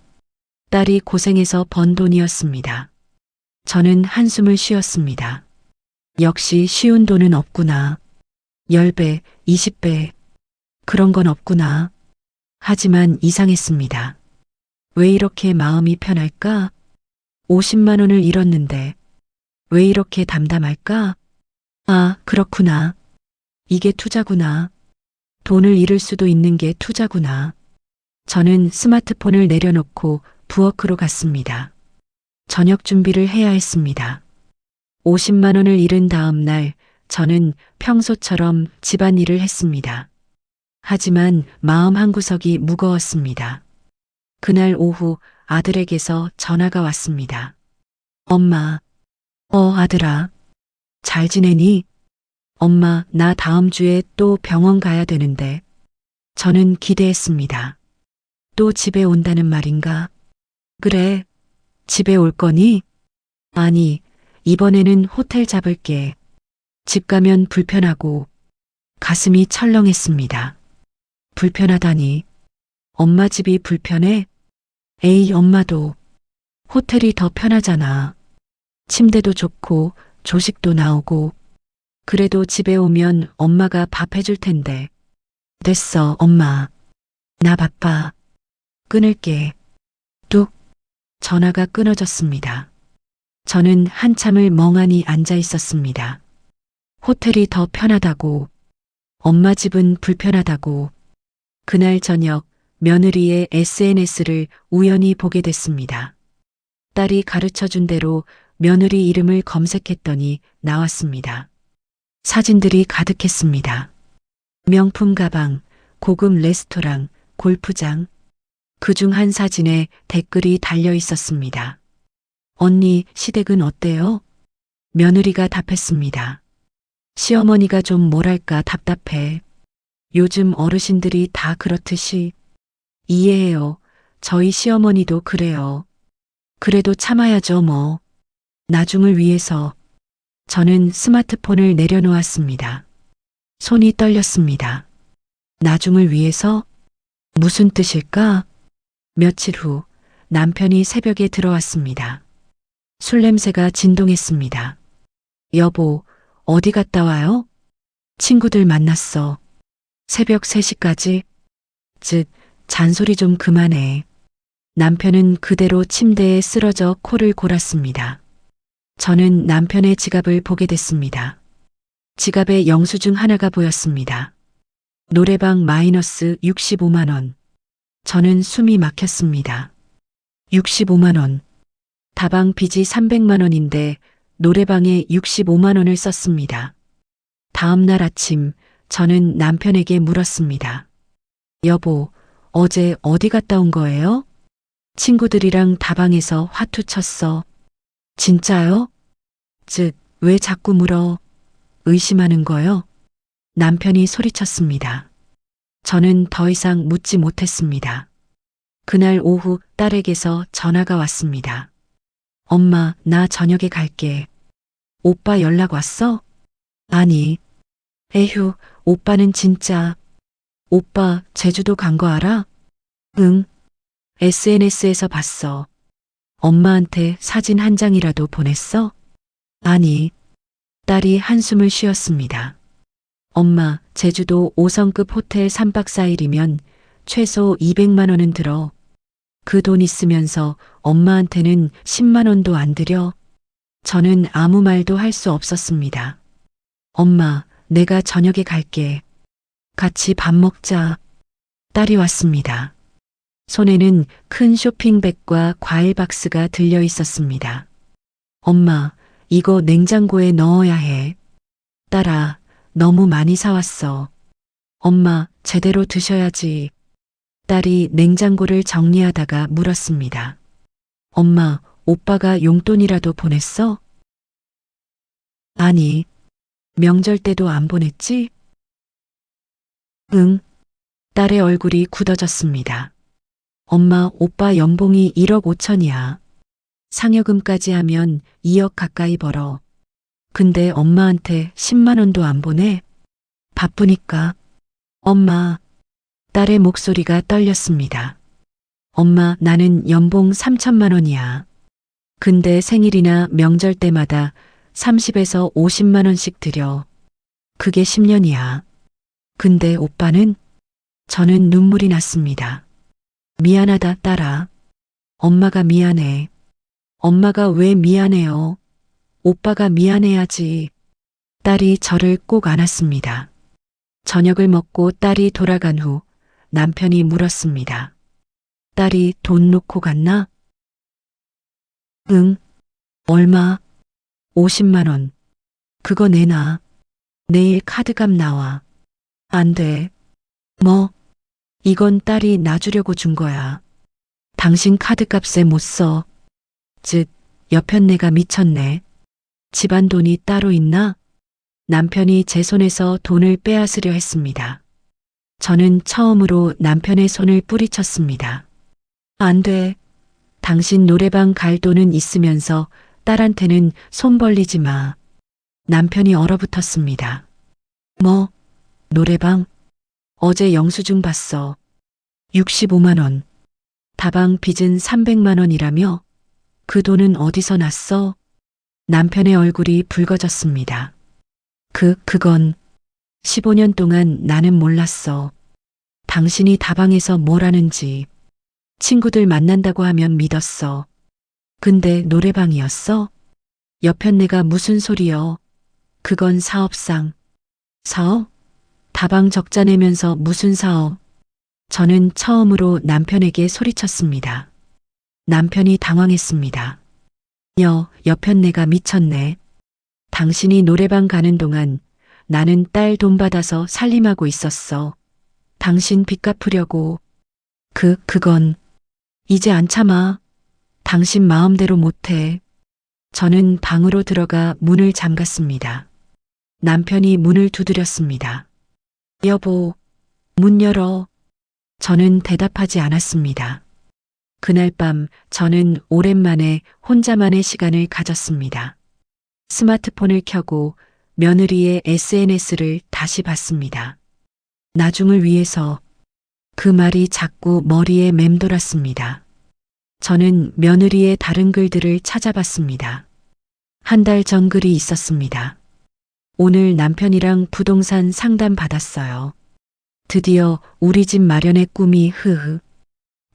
C: 딸이 고생해서 번 돈이었습니다. 저는 한숨을 쉬었습니다. 역시 쉬운 돈은 없구나. 10배, 20배. 그런 건 없구나. 하지만 이상했습니다. 왜 이렇게 마음이 편할까? 50만 원을 잃었는데 왜 이렇게 담담할까? 아, 그렇구나. 이게 투자구나. 돈을 잃을 수도 있는 게 투자구나. 저는 스마트폰을 내려놓고 부엌으로 갔습니다. 저녁 준비를 해야 했습니다. 50만 원을 잃은 다음 날 저는 평소처럼 집안일을 했습니다. 하지만 마음 한구석이 무거웠습니다. 그날 오후 아들에게서 전화가 왔습니다. 엄마. 아들아. 잘 지내니? 엄마, 나 다음 주에 또 병원 가야 되는데. 저는 기대했습니다. 또 집에 온다는 말인가? 그래. 집에 올 거니? 아니, 이번에는 호텔 잡을게. 집 가면 불편하고 가슴이 철렁했습니다. 불편하다니. 엄마 집이 불편해? 에이, 엄마도. 호텔이 더 편하잖아. 침대도 좋고 조식도 나오고. 그래도 집에 오면 엄마가 밥 해줄 텐데. 됐어, 엄마. 나 바빠. 끊을게. 뚝. 전화가 끊어졌습니다. 저는 한참을 멍하니 앉아 있었습니다. 호텔이 더 편하다고. 엄마 집은 불편하다고. 그날 저녁 며느리의 SNS를 우연히 보게 됐습니다. 딸이 가르쳐준 대로 며느리 이름을 검색했더니 나왔습니다. 사진들이 가득했습니다. 명품 가방, 고급 레스토랑, 골프장. 그중 한 사진에 댓글이 달려 있었습니다. 언니, 시댁은 어때요? 며느리가 답했습니다. 시어머니가 좀 뭐랄까 답답해. 요즘 어르신들이 다 그렇듯이. 이해해요. 저희 시어머니도 그래요. 그래도 참아야죠 뭐. 나중을 위해서. 저는 스마트폰을 내려놓았습니다. 손이 떨렸습니다. 나중을 위해서? 무슨 뜻일까? 며칠 후 남편이 새벽에 들어왔습니다. 술 냄새가 진동했습니다. 여보, 어디 갔다 와요? 친구들 만났어. 새벽 3시까지? 잔소리 좀 그만해. 남편은 그대로 침대에 쓰러져 코를 골았습니다. 저는 남편의 지갑을 보게 됐습니다. 지갑에 영수증 하나가 보였습니다. 노래방 마이너스 65만 원. 저는 숨이 막혔습니다. 65만 원. 다방 빚이 300만 원인데 노래방에 65만 원을 썼습니다. 다음 날 아침 저는 남편에게 물었습니다. 여보, 어제 어디 갔다 온 거예요? 친구들이랑 다방에서 화투 쳤어. 진짜요? 왜 자꾸 물어? 의심하는 거요? 남편이 소리쳤습니다. 저는 더 이상 묻지 못했습니다. 그날 오후 딸에게서 전화가 왔습니다. 엄마, 나 저녁에 갈게. 오빠 연락 왔어? 아니. 에휴, 오빠는 진짜. 오빠 제주도 간 거 알아? 응. SNS에서 봤어. 엄마한테 사진 한 장이라도 보냈어? 아니. 딸이 한숨을 쉬었습니다. 엄마, 제주도 5성급 호텔 3박 4일이면 최소 200만 원은 들어. 그 돈 있으면서 엄마한테는 10만 원도 안 드려. 저는 아무 말도 할 수 없었습니다. 엄마, 내가 저녁에 갈게. 같이 밥 먹자. 딸이 왔습니다. 손에는 큰 쇼핑백과 과일 박스가 들려 있었습니다. 엄마, 이거 냉장고에 넣어야 해. 딸아, 너무 많이 사왔어. 엄마, 제대로 드셔야지. 딸이 냉장고를 정리하다가 물었습니다. 엄마, 오빠가 용돈이라도 보냈어? 아니, 명절 때도 안 보냈지? 응. 딸의 얼굴이 굳어졌습니다. 엄마, 오빠 연봉이 1억 5천이야. 상여금까지 하면 2억 가까이 벌어. 근데 엄마한테 10만 원도 안 보내? 바쁘니까. 엄마, 딸의 목소리가 떨렸습니다. 엄마, 나는 연봉 3천만 원이야. 근데 생일이나 명절 때마다 30에서 50만 원씩 드려. 그게 10년이야. 근데 오빠는? 저는 눈물이 났습니다. 미안하다, 딸아. 엄마가 미안해. 엄마가 왜 미안해요? 오빠가 미안해야지. 딸이 저를 꼭 안았습니다. 저녁을 먹고 딸이 돌아간 후 남편이 물었습니다. 딸이 돈 놓고 갔나? 응. 얼마? 50만 원. 그거 내놔. 내일 카드값 나와. 안 돼. 뭐? 이건 딸이 놔주려고 준 거야. 당신 카드값에 못 써. 즉, 여편네가 미쳤네. 집안 돈이 따로 있나? 남편이 제 손에서 돈을 빼앗으려 했습니다. 저는 처음으로 남편의 손을 뿌리쳤습니다. 안 돼. 당신 노래방 갈 돈은 있으면서 딸한테는 손 벌리지 마. 남편이 얼어붙었습니다. 뭐? 노래방? 어제 영수증 봤어. 65만 원. 다방 빚은 300만 원이라며? 그 돈은 어디서 났어? 남편의 얼굴이 붉어졌습니다. 그건 15년 동안 나는 몰랐어. 당신이 다방에서 뭘 하는지. 친구들 만난다고 하면 믿었어. 근데 노래방이었어? 여편네가 무슨 소리여? 그건 사업상. 사업? 다방 적자 내면서 무슨 사업? 저는 처음으로 남편에게 소리쳤습니다. 남편이 당황했습니다. 여편네가 미쳤네. 당신이 노래방 가는 동안 나는 딸 돈 받아서 살림하고 있었어. 당신 빚 갚으려고. 그건 이제 안 참아. 당신 마음대로 못해. 저는 방으로 들어가 문을 잠갔습니다. 남편이 문을 두드렸습니다. 여보, 문 열어. 저는 대답하지 않았습니다. 그날 밤 저는 오랜만에 혼자만의 시간을 가졌습니다. 스마트폰을 켜고 며느리의 SNS를 다시 봤습니다. 나중을 위해서. 그 말이 자꾸 머리에 맴돌았습니다. 저는 며느리의 다른 글들을 찾아봤습니다. 한 달 전 글이 있었습니다. 오늘 남편이랑 부동산 상담 받았어요. 드디어 우리 집 마련의 꿈이 흐흐.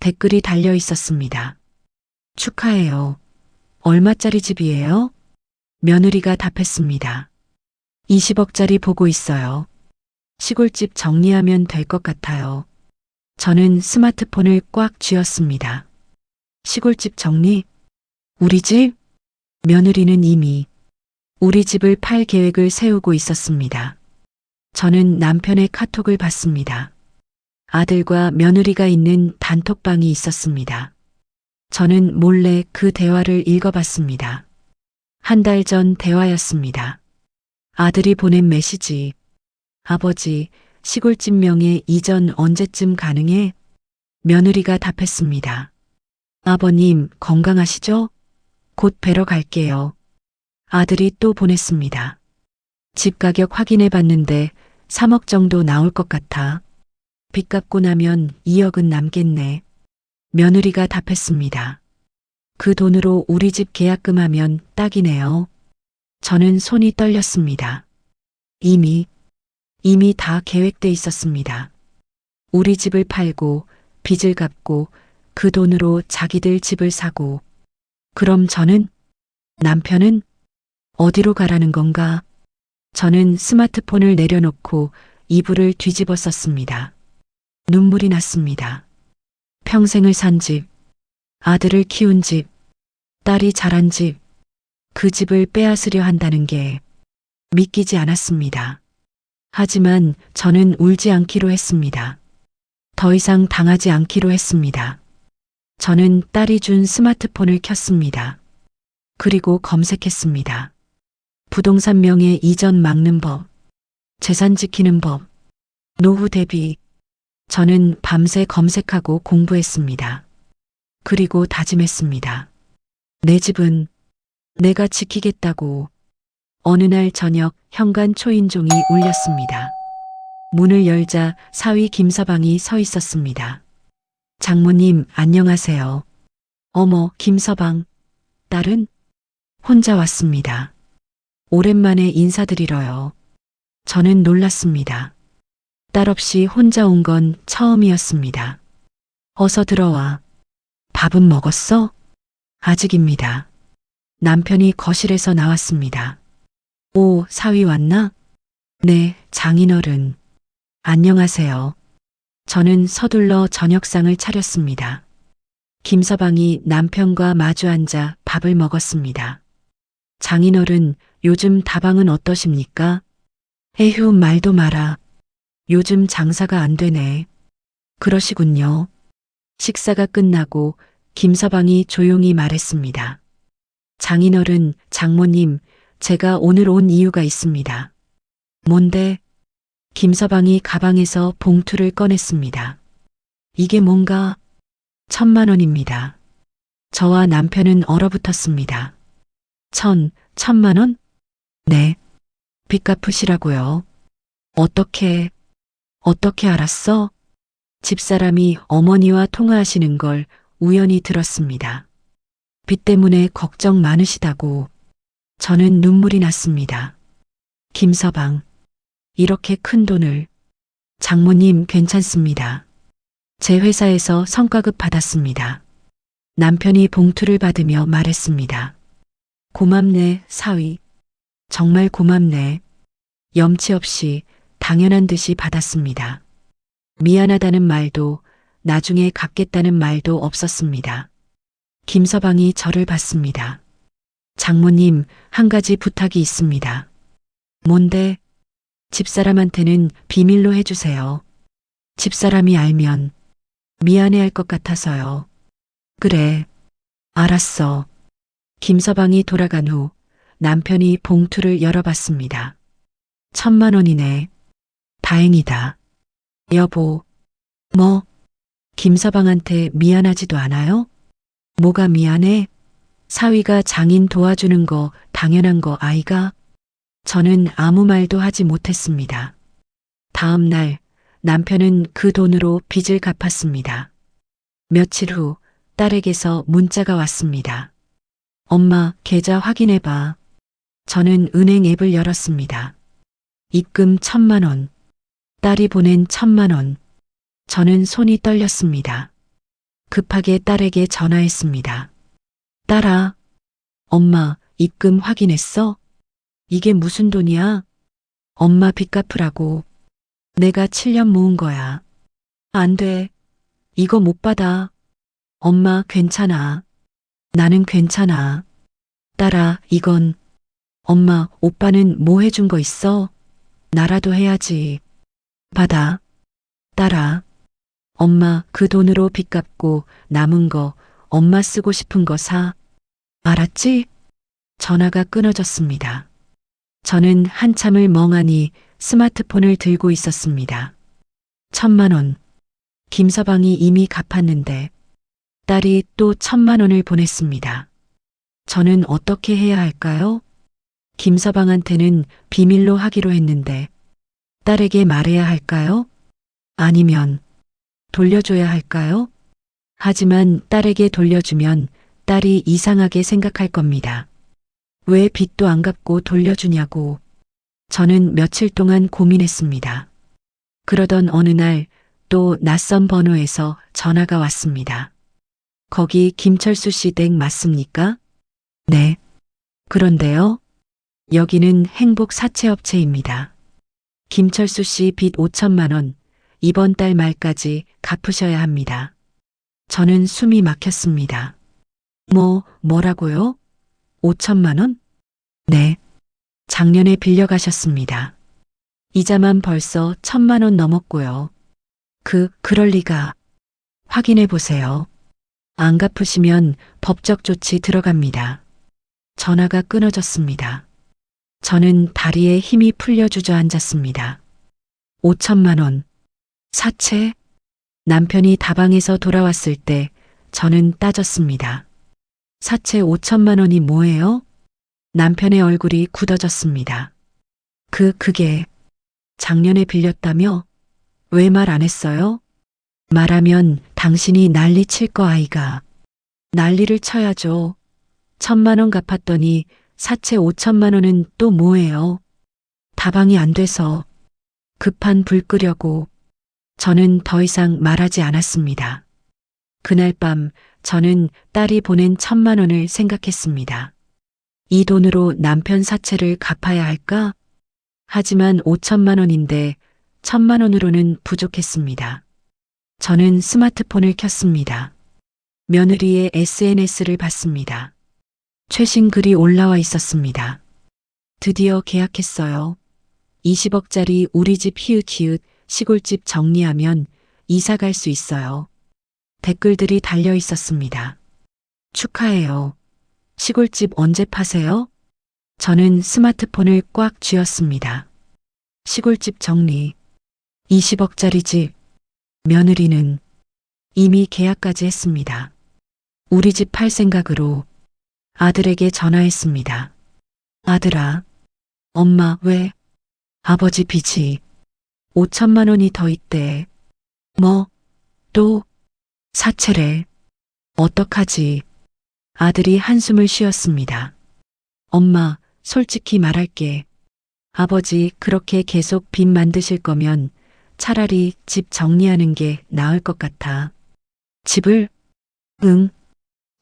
C: 댓글이 달려 있었습니다. 축하해요. 얼마짜리 집이에요? 며느리가 답했습니다. 20억짜리 보고 있어요. 시골집 정리하면 될 것 같아요. 저는 스마트폰을 꽉 쥐었습니다. 시골집 정리? 우리 집? 며느리는 이미 우리 집을 팔 계획을 세우고 있었습니다. 저는 남편의 카톡을 봤습니다. 아들과 며느리가 있는 단톡방이 있었습니다. 저는 몰래 그 대화를 읽어봤습니다. 한 달 전 대화였습니다. 아들이 보낸 메시지. 아버지, 시골집 명예 이전 언제쯤 가능해? 며느리가 답했습니다. 아버님, 건강하시죠? 곧 뵈러 갈게요. 아들이 또 보냈습니다. 집 가격 확인해 봤는데 3억 정도 나올 것 같아. 빚 갚고 나면 2억은 남겠네. 며느리가 답했습니다. 그 돈으로 우리 집 계약금 하면 딱이네요. 저는 손이 떨렸습니다. 이미 다 계획돼 있었습니다. 우리 집을 팔고 빚을 갚고 그 돈으로 자기들 집을 사고, 그럼 저는, 남편은 어디로 가라는 건가? 저는 스마트폰을 내려놓고 이불을 뒤집어 썼습니다. 눈물이 났습니다. 평생을 산 집, 아들을 키운 집, 딸이 자란 집, 그 집을 빼앗으려 한다는 게 믿기지 않았습니다. 하지만 저는 울지 않기로 했습니다. 더 이상 당하지 않기로 했습니다. 저는 딸이 준 스마트폰을 켰습니다. 그리고 검색했습니다. 부동산 명예 이전 막는 법, 재산 지키는 법, 노후 대비. 저는 밤새 검색하고 공부했습니다. 그리고 다짐했습니다. 내 집은 내가 지키겠다고. 어느 날 저녁 현관 초인종이 울렸습니다. 문을 열자 사위 김서방이 서 있었습니다. 장모님, 안녕하세요. 어머, 김서방. 딸은? 혼자 왔습니다. 오랜만에 인사드리러요. 저는 놀랐습니다. 딸 없이 혼자 온 건 처음이었습니다. 어서 들어와. 밥은 먹었어? 아직입니다. 남편이 거실에서 나왔습니다. 오, 사위 왔나? 네, 장인어른. 안녕하세요. 저는 서둘러 저녁상을 차렸습니다. 김서방이 남편과 마주 앉아 밥을 먹었습니다. 장인어른, 요즘 다방은 어떠십니까? 에휴, 말도 마라. 요즘 장사가 안 되네. 그러시군요. 식사가 끝나고 김서방이 조용히 말했습니다. 장인어른, 장모님, 제가 오늘 온 이유가 있습니다. 뭔데? 김서방이 가방에서 봉투를 꺼냈습니다. 이게 뭔가? 1,000만 원입니다. 저와 남편은 얼어붙었습니다. 1,000만 원? 네. 빚 갚으시라고요. 어떻게 알았어? 집사람이 어머니와 통화하시는 걸 우연히 들었습니다. 빚 때문에 걱정 많으시다고. 저는 눈물이 났습니다. 김서방, 이렇게 큰 돈을. 장모님, 괜찮습니다. 제 회사에서 성과급 받았습니다. 남편이 봉투를 받으며 말했습니다. 고맙네, 사위. 정말 고맙네. 염치 없이 당연한 듯이 받았습니다. 미안하다는 말도 나중에 갚겠다는 말도 없었습니다. 김서방이 저를 봤습니다. 장모님, 한 가지 부탁이 있습니다. 뭔데? 집사람한테는 비밀로 해주세요. 집사람이 알면 미안해할 것 같아서요. 그래, 알았어. 김서방이 돌아간 후 남편이 봉투를 열어봤습니다. 1,000만 원이네. 다행이다. 여보, 뭐? 김서방한테 미안하지도 않아요? 뭐가 미안해? 사위가 장인 도와주는 거 당연한 거 아이가? 저는 아무 말도 하지 못했습니다. 다음 날 남편은 그 돈으로 빚을 갚았습니다. 며칠 후 딸에게서 문자가 왔습니다. 엄마, 계좌 확인해봐. 저는 은행 앱을 열었습니다. 입금 1,000만 원. 딸이 보낸 1,000만 원. 저는 손이 떨렸습니다. 급하게 딸에게 전화했습니다. 딸아, 엄마, 입금 확인했어? 이게 무슨 돈이야? 엄마 빚 갚으라고. 내가 7년 모은 거야. 안 돼. 이거 못 받아. 엄마, 괜찮아. 나는 괜찮아. 딸아, 이건. 엄마, 오빠는 뭐 해준 거 있어? 나라도 해야지. 받아. 딸아. 엄마, 그 돈으로 빚 갚고 남은 거 엄마 쓰고 싶은 거 사. 알았지? 전화가 끊어졌습니다. 저는 한참을 멍하니 스마트폰을 들고 있었습니다. 1,000만 원. 김서방이 이미 갚았는데 딸이 또 1,000만 원을 보냈습니다. 저는 어떻게 해야 할까요? 김서방한테는 비밀로 하기로 했는데 딸에게 말해야 할까요? 아니면 돌려줘야 할까요? 하지만 딸에게 돌려주면 딸이 이상하게 생각할 겁니다. 왜 빚도 안 갚고 돌려주냐고. 저는 며칠 동안 고민했습니다. 그러던 어느 날 또 낯선 번호에서 전화가 왔습니다. 거기 김철수 씨 댁 맞습니까? 네. 그런데요? 여기는 행복 사채업체입니다. 김철수 씨 빚 5천만 원, 이번 달 말까지 갚으셔야 합니다. 저는 숨이 막혔습니다. 뭐라고요? 5천만 원? 네. 작년에 빌려가셨습니다. 이자만 벌써 1,000만 원 넘었고요. 그럴 리가. 확인해 보세요. 안 갚으시면 법적 조치 들어갑니다. 전화가 끊어졌습니다. 저는 다리에 힘이 풀려 주저앉았습니다. 5천만 원. 사채? 남편이 다방에서 돌아왔을 때 저는 따졌습니다. 사채 5천만 원이 뭐예요? 남편의 얼굴이 굳어졌습니다. 그게 작년에 빌렸다며? 왜 말 안 했어요? 말하면 당신이 난리 칠 거 아이가. 난리를 쳐야죠. 1,000만 원 갚았더니 사채 5천만 원은 또 뭐예요? 다방이 안 돼서 급한 불 끄려고. 저는 더 이상 말하지 않았습니다. 그날 밤 저는 딸이 보낸 1,000만 원을 생각했습니다. 이 돈으로 남편 사채를 갚아야 할까? 하지만 5천만 원인데 1,000만 원으로는 부족했습니다. 저는 스마트폰을 켰습니다. 며느리의 SNS를 봤습니다. 최신 글이 올라와 있었습니다. 드디어 계약했어요. 20억짜리 우리 집 히읗히읗 시골집 정리하면 이사 갈 수 있어요. 댓글들이 달려 있었습니다. 축하해요. 시골집 언제 파세요? 저는 스마트폰을 꽉 쥐었습니다. 시골집 정리. 20억짜리 집. 며느리는 이미 계약까지 했습니다. 우리 집 팔 생각으로 아들에게 전화했습니다. 아들아, 엄마 왜? 아버지 빚이 5천만 원이 더 있대. 또? 사채래. 어떡하지? 아들이 한숨을 쉬었습니다. 엄마, 솔직히 말할게. 아버지 그렇게 계속 빚 만드실 거면 차라리 집 정리하는 게 나을 것 같아. 집을? 응.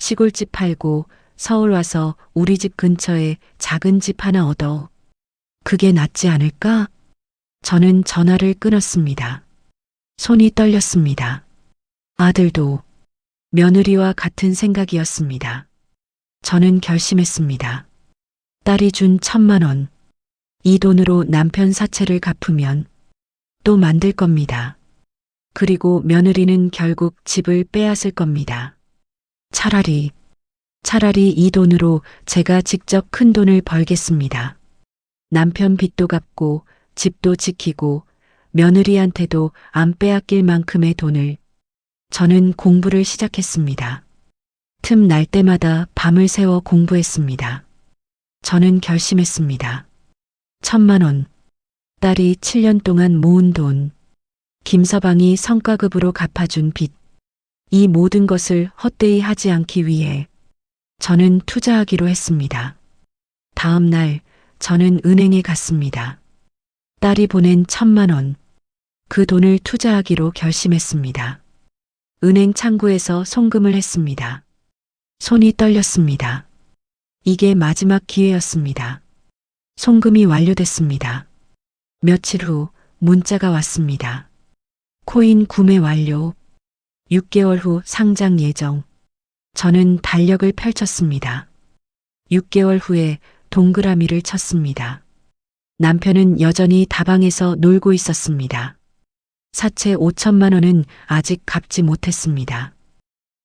C: 시골집 팔고 서울 와서 우리 집 근처에 작은 집 하나 얻어. 그게 낫지 않을까? 저는 전화를 끊었습니다. 손이 떨렸습니다. 아들도 며느리와 같은 생각이었습니다. 저는 결심했습니다. 딸이 준 1,000만 원. 이 돈으로 남편 사채를 갚으면 또 만들 겁니다. 그리고 며느리는 결국 집을 빼앗을 겁니다. 차라리 이 돈으로 제가 직접 큰 돈을 벌겠습니다. 남편 빚도 갚고 집도 지키고 며느리한테도 안 빼앗길 만큼의 돈을. 저는 공부를 시작했습니다. 틈 날 때마다 밤을 새워 공부했습니다. 저는 결심했습니다. 1,000만 원. 딸이 7년 동안 모은 돈. 김서방이 성과급으로 갚아준 빚. 이 모든 것을 헛되이 하지 않기 위해 저는 투자하기로 했습니다. 다음 날 저는 은행에 갔습니다. 딸이 보낸 1,000만 원. 그 돈을 투자하기로 결심했습니다. 은행 창구에서 송금을 했습니다. 손이 떨렸습니다. 이게 마지막 기회였습니다. 송금이 완료됐습니다. 며칠 후 문자가 왔습니다. 코인 구매 완료. 6개월 후 상장 예정. 저는 달력을 펼쳤습니다. 6개월 후에 동그라미를 쳤습니다. 남편은 여전히 다방에서 놀고 있었습니다. 사채 5천만 원은 아직 갚지 못했습니다.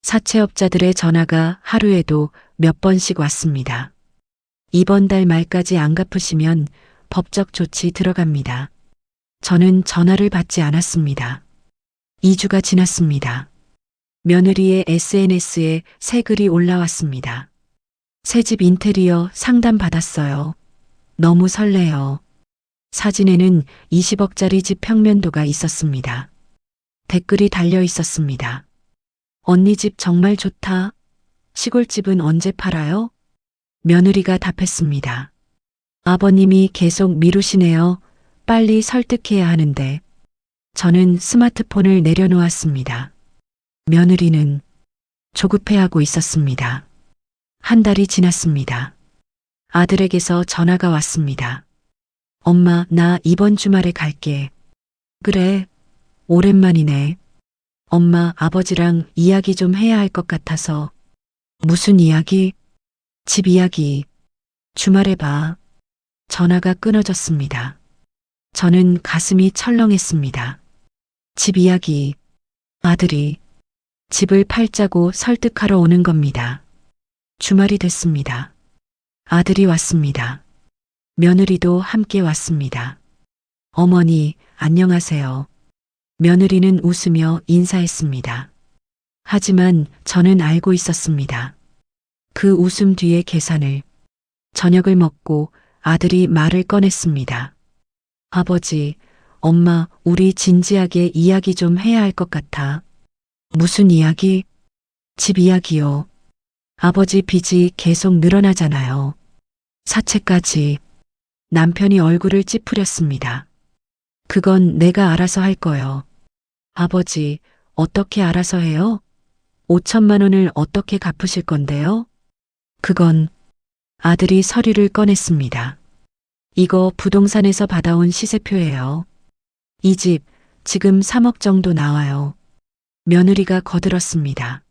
C: 사채업자들의 전화가 하루에도 몇 번씩 왔습니다. 이번 달 말까지 안 갚으시면 법적 조치 들어갑니다. 저는 전화를 받지 않았습니다. 2주가 지났습니다. 며느리의 SNS에 새 글이 올라왔습니다. 새집 인테리어 상담 받았어요. 너무 설레요. 사진에는 20억짜리 집 평면도가 있었습니다. 댓글이 달려 있었습니다. 언니 집 정말 좋다. 시골집은 언제 팔아요? 며느리가 답했습니다. 아버님이 계속 미루시네요. 빨리 설득해야 하는데. 저는 스마트폰을 내려놓았습니다. 며느리는 조급해하고 있었습니다. 한 달이 지났습니다. 아들에게서 전화가 왔습니다. 엄마, 나 이번 주말에 갈게. 그래, 오랜만이네. 엄마, 아버지랑 이야기 좀 해야 할 것 같아서. 무슨 이야기? 집 이야기. 주말에 봐. 전화가 끊어졌습니다. 저는 가슴이 철렁했습니다. 집 이야기. 아들이 집을 팔자고 설득하러 오는 겁니다. 주말이 됐습니다. 아들이 왔습니다. 며느리도 함께 왔습니다. 어머니, 안녕하세요. 며느리는 웃으며 인사했습니다. 하지만 저는 알고 있었습니다. 그 웃음 뒤의 계산을. 저녁을 먹고 아들이 말을 꺼냈습니다. 아버지, 엄마, 우리 진지하게 이야기 좀 해야 할 것 같아. 무슨 이야기? 집 이야기요. 아버지 빚이 계속 늘어나잖아요. 사채까지. 남편이 얼굴을 찌푸렸습니다. 그건 내가 알아서 할 거요. 아버지, 어떻게 알아서 해요? 5천만 원을 어떻게 갚으실 건데요? 그건 아들이 서류를 꺼냈습니다. 이거 부동산에서 받아온 시세표예요. 이 집 지금 3억 정도 나와요. 며느리가 거들었습니다.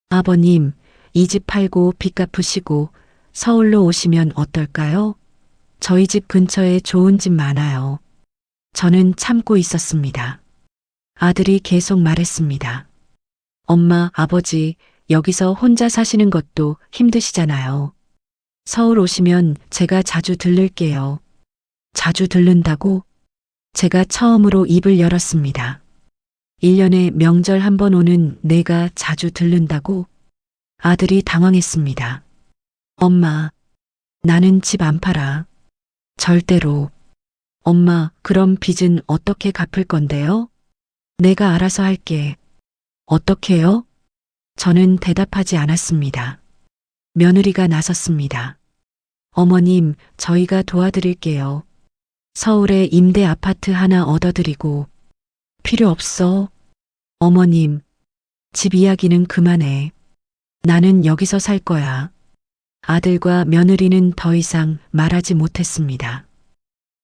C: 아버님, 이 집 팔고 빚 갚으시고 서울로 오시면 어떨까요? 저희 집 근처에 좋은 집 많아요. 저는 참고 있었습니다. 아들이 계속 말했습니다. 엄마, 아버지, 여기서 혼자 사시는 것도 힘드시잖아요. 서울 오시면 제가 자주 들를게요. 자주 들른다고? 제가 처음으로 입을 열었습니다. 1년에 명절 한 번 오는 내가 자주 들른다고? 아들이 당황했습니다. 엄마, 나는 집 안 팔아. 절대로. 엄마, 그럼 빚은 어떻게 갚을 건데요? 내가 알아서 할게. 어떻게요? 저는 대답하지 않았습니다. 며느리가 나섰습니다. 어머님, 저희가 도와드릴게요. 서울에 임대 아파트 하나 얻어드리고. 필요 없어. 어머님, 집 이야기는 그만해. 나는 여기서 살 거야. 아들과 며느리는 더 이상 말하지 못했습니다.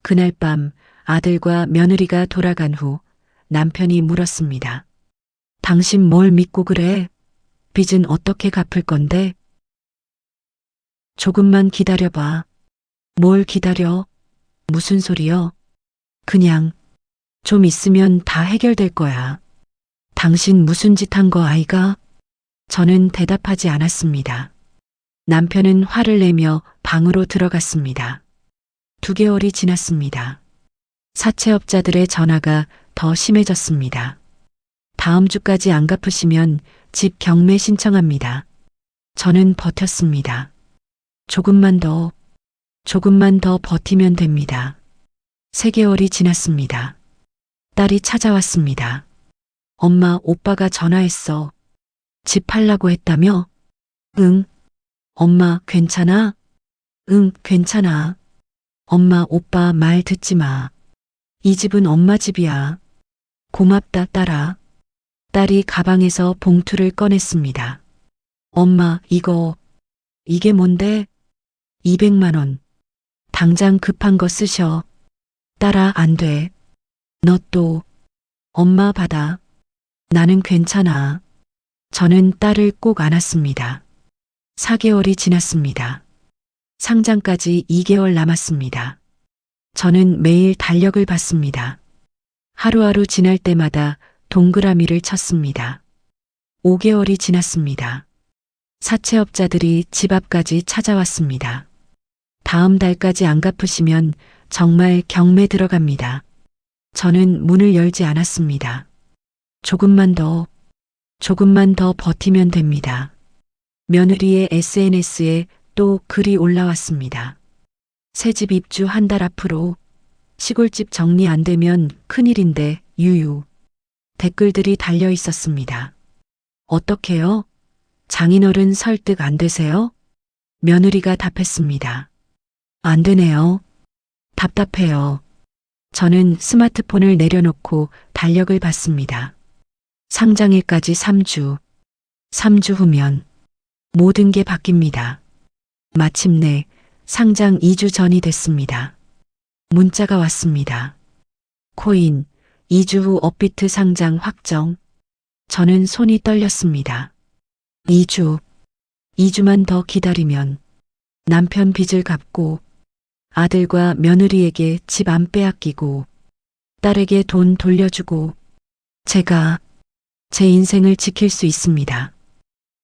C: 그날 밤 아들과 며느리가 돌아간 후 남편이 물었습니다. 당신 뭘 믿고 그래? 빚은 어떻게 갚을 건데? 조금만 기다려봐. 뭘 기다려? 무슨 소리여? 그냥 좀 있으면 다 해결될 거야. 당신 무슨 짓 한 거 아이가? 저는 대답하지 않았습니다. 남편은 화를 내며 방으로 들어갔습니다. 2개월이 지났습니다. 사채업자들의 전화가 더 심해졌습니다. 다음 주까지 안 갚으시면 집 경매 신청합니다. 저는 버텼습니다. 조금만 더 버티면 됩니다. 3개월이 지났습니다. 딸이 찾아왔습니다. 엄마, 오빠가 전화했어. 집 팔라고 했다며? 응. 엄마, 괜찮아? 응, 괜찮아. 엄마, 오빠 말 듣지 마. 이 집은 엄마 집이야. 고맙다, 딸아. 딸이 가방에서 봉투를 꺼냈습니다. 엄마, 이게 뭔데? 200만 원. 당장 급한 거 쓰셔. 딸아, 안 돼. 너 또. 엄마 받아. 나는 괜찮아. 저는 딸을 꼭 안았습니다. 4개월이 지났습니다. 상장까지 2개월 남았습니다. 저는 매일 달력을 봤습니다. 하루하루 지날 때마다 동그라미를 쳤습니다. 5개월이 지났습니다. 사채업자들이 집 앞까지 찾아왔습니다. 다음 달까지 안 갚으시면 정말 경매 들어갑니다. 저는 문을 열지 않았습니다. 조금만 더 버티면 됩니다. 며느리의 SNS에 또 글이 올라왔습니다. 새집 입주 한 달 앞으로 시골집 정리 안 되면 큰일인데 유유. 댓글들이 달려 있었습니다. 어떡해요? 장인어른 설득 안 되세요? 며느리가 답했습니다. 안 되네요. 답답해요. 저는 스마트폰을 내려놓고 달력을 봤습니다. 상장일까지 3주. 3주 후면 모든 게 바뀝니다. 마침내 상장 2주 전이 됐습니다. 문자가 왔습니다. 코인 2주 후 업비트 상장 확정. 저는 손이 떨렸습니다. 2주만 더 기다리면 남편 빚을 갚고 아들과 며느리에게 집 안 빼앗기고 딸에게 돈 돌려주고 제가 제 인생을 지킬 수 있습니다.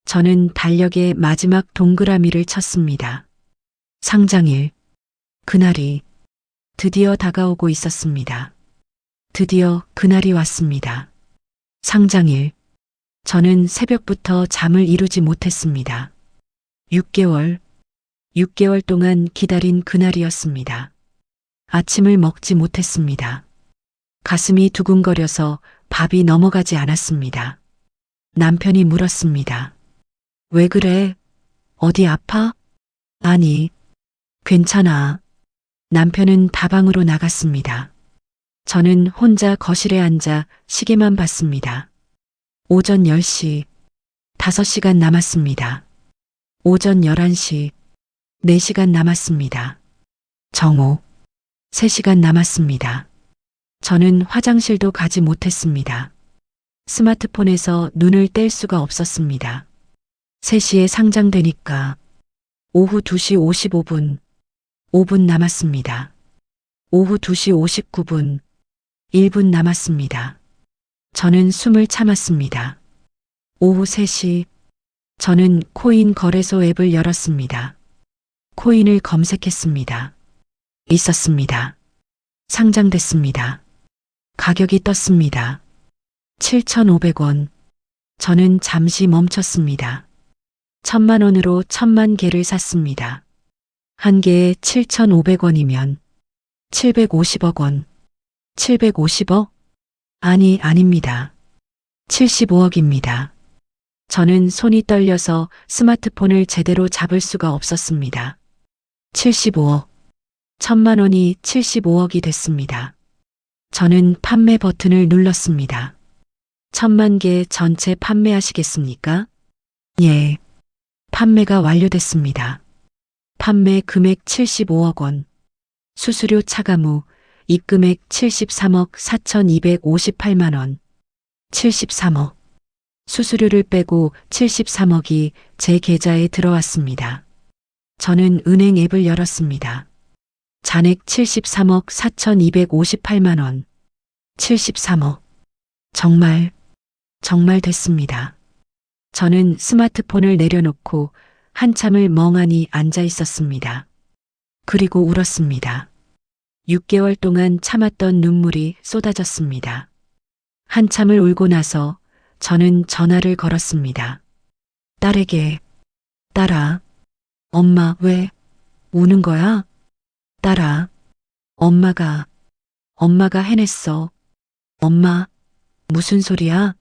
C: 저는 달력에 마지막 동그라미를 쳤습니다. 상장일. 그날이 드디어 다가오고 있었습니다. 드디어 그날이 왔습니다. 상장일. 저는 새벽부터 잠을 이루지 못했습니다. 6개월 동안 기다린 그날이었습니다. 아침을 먹지 못했습니다. 가슴이 두근거려서 밥이 넘어가지 않았습니다. 남편이 물었습니다. 왜 그래? 어디 아파? 아니, 괜찮아. 남편은 다방으로 나갔습니다. 저는 혼자 거실에 앉아 시계만 봤습니다. 오전 10시, 5시간 남았습니다. 오전 11시, 4시간 남았습니다. 정오, 3시간 남았습니다. 저는 화장실도 가지 못했습니다. 스마트폰에서 눈을 뗄 수가 없었습니다. 3시에 상장되니까 오후 2시 55분, 5분 남았습니다. 오후 2시 59분, 1분 남았습니다. 저는 숨을 참았습니다. 오후 3시, 저는 코인 거래소 앱을 열었습니다. 코인을 검색했습니다. 있었습니다. 상장됐습니다. 가격이 떴습니다. 7,500원. 저는 잠시 멈췄습니다. 1,000만 원으로 1,000만 개를 샀습니다. 한 개에 7,500원이면 750억 원. 750억? 아닙니다. 75억입니다. 저는 손이 떨려서 스마트폰을 제대로 잡을 수가 없었습니다. 75억. 1,000만 원이 75억이 됐습니다. 저는 판매 버튼을 눌렀습니다. 1,000만 개 전체 판매하시겠습니까? 예. 판매가 완료됐습니다. 판매 금액 75억 원. 수수료 차감 후 입금액 73억 4,258만 원. 73억. 수수료를 빼고 73억이 제 계좌에 들어왔습니다. 저는 은행 앱을 열었습니다. 잔액 73억 4,258만 원. 73억. 정말 됐습니다. 저는 스마트폰을 내려놓고 한참을 멍하니 앉아 있었습니다. 그리고 울었습니다. 6개월 동안 참았던 눈물이 쏟아졌습니다. 한참을 울고 나서 저는 전화를 걸었습니다. 딸에게, 딸아, 엄마 왜 우는 거야? 딸아, 엄마가 해냈어. 엄마, 무슨 소리야?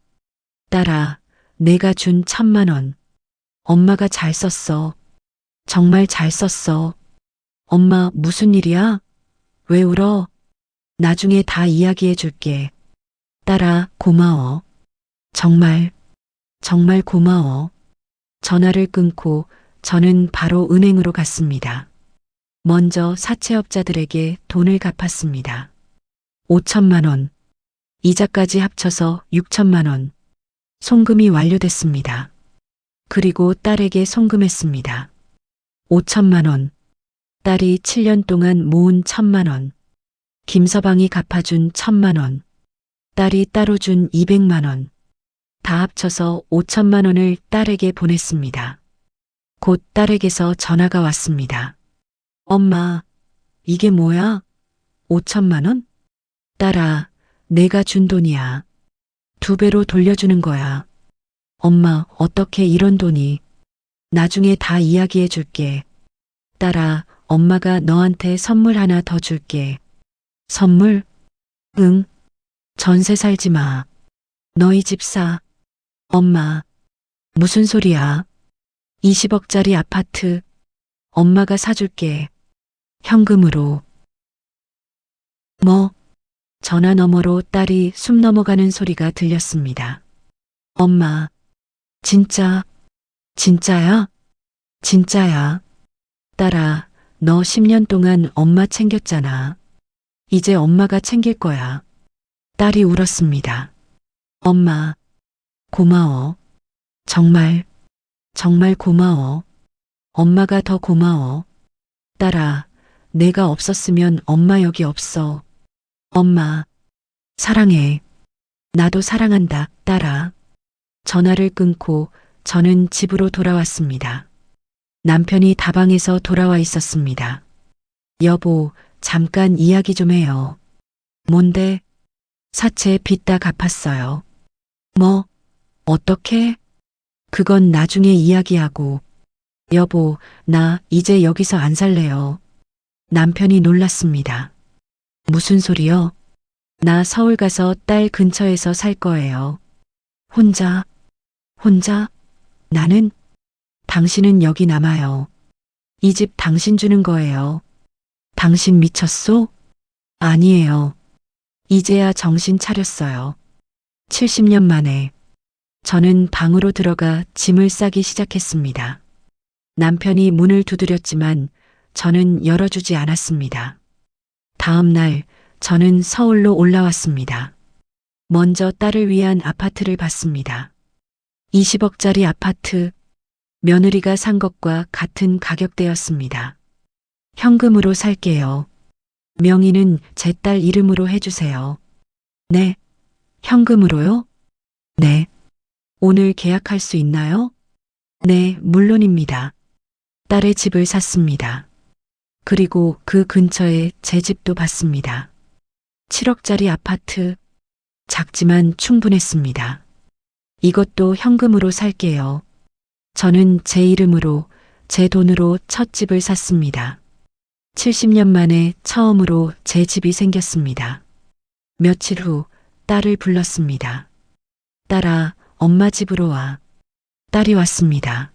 C: 딸아, 내가 준 1,000만 원. 엄마가 잘 썼어. 정말 잘 썼어. 엄마, 무슨 일이야? 왜 울어? 나중에 다 이야기해 줄게. 딸아, 고마워. 정말 고마워. 전화를 끊고 저는 바로 은행으로 갔습니다. 먼저 사채업자들에게 돈을 갚았습니다. 5,000만 원. 이자까지 합쳐서 6,000만 원. 송금이 완료됐습니다. 그리고 딸에게 송금했습니다. 5,000만 원. 딸이 7년 동안 모은 1,000만 원. 김서방이 갚아준 1,000만 원. 딸이 따로 준 200만 원. 다 합쳐서 5,000만 원을 딸에게 보냈습니다. 곧 딸에게서 전화가 왔습니다. 엄마, 이게 뭐야? 5,000만 원? 딸아, 내가 준 돈이야. 2배로 돌려주는 거야. 엄마, 어떻게 이런 돈이? 나중에 다 이야기해 줄게. 딸아, 엄마가 너한테 선물 하나 더 줄게. 선물? 응. 전세 살지 마. 너희 집 사. 엄마, 무슨 소리야? 20억짜리 아파트. 엄마가 사줄게. 현금으로. 뭐? 전화 너머로 딸이 숨 넘어가는 소리가 들렸습니다. 엄마, 진짜, 진짜야? 진짜야. 딸아, 너 10년 동안 엄마 챙겼잖아. 이제 엄마가 챙길 거야. 딸이 울었습니다. 엄마, 고마워. 정말, 정말 고마워. 엄마가 더 고마워. 딸아, 내가 없었으면 엄마 여기 없어. 엄마, 사랑해. 나도 사랑한다, 딸아. 전화를 끊고 저는 집으로 돌아왔습니다. 남편이 다방에서 돌아와 있었습니다. 여보, 잠깐 이야기 좀 해요. 뭔데? 사채 빚 다 갚았어요. 뭐? 어떻게? 그건 나중에 이야기하고. 여보, 나 이제 여기서 안 살래요. 남편이 놀랐습니다. 무슨 소리요? 나 서울 가서 딸 근처에서 살 거예요. 혼자? 혼자? 나는? 당신은 여기 남아요. 이 집 당신 주는 거예요. 당신 미쳤소? 아니에요. 이제야 정신 차렸어요. 70년 만에. 저는 방으로 들어가 짐을 싸기 시작했습니다. 남편이 문을 두드렸지만 저는 열어주지 않았습니다. 다음 날 저는 서울로 올라왔습니다. 먼저 딸을 위한 아파트를 봤습니다. 20억짜리 아파트, 며느리가 산 것과 같은 가격대였습니다. 현금으로 살게요. 명의는 제 딸 이름으로 해주세요. 네. 현금으로요? 네. 오늘 계약할 수 있나요? 네, 물론입니다. 딸의 집을 샀습니다. 그리고 그 근처에 제 집도 봤습니다. 7억짜리 아파트, 작지만 충분했습니다. 이것도 현금으로 살게요. 저는 제 이름으로, 제 돈으로 첫 집을 샀습니다. 70년 만에 처음으로 제 집이 생겼습니다. 며칠 후 딸을 불렀습니다. 딸아, 엄마 집으로 와. 딸이 왔습니다.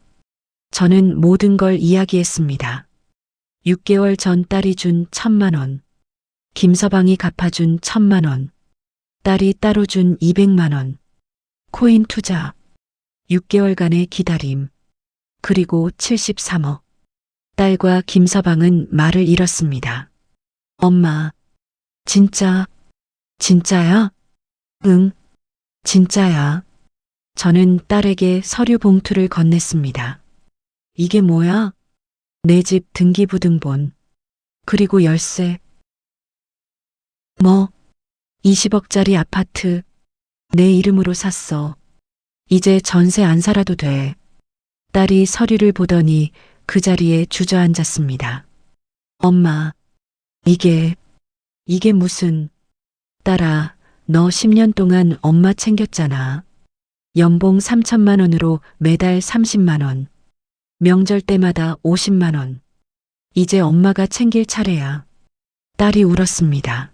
C: 저는 모든 걸 이야기했습니다. 6개월 전 딸이 준 1,000만 원, 김서방이 갚아준 1,000만 원, 딸이 따로 준 200만 원, 코인 투자, 6개월간의 기다림, 그리고 73억. 딸과 김서방은 말을 잃었습니다. 엄마, 진짜, 진짜야? 응, 진짜야. 저는 딸에게 서류 봉투를 건넸습니다. 이게 뭐야? 내 집 등기부등본, 그리고 열쇠. 뭐? 20억짜리 아파트, 내 이름으로 샀어. 이제 전세 안 살아도 돼. 딸이 서류를 보더니 그 자리에 주저앉았습니다. 엄마, 이게 무슨, 딸아, 너 10년 동안 엄마 챙겼잖아. 연봉 3천만 원으로 매달 30만 원. 명절 때마다 50만 원. 이제 엄마가 챙길 차례야. 딸이 울었습니다.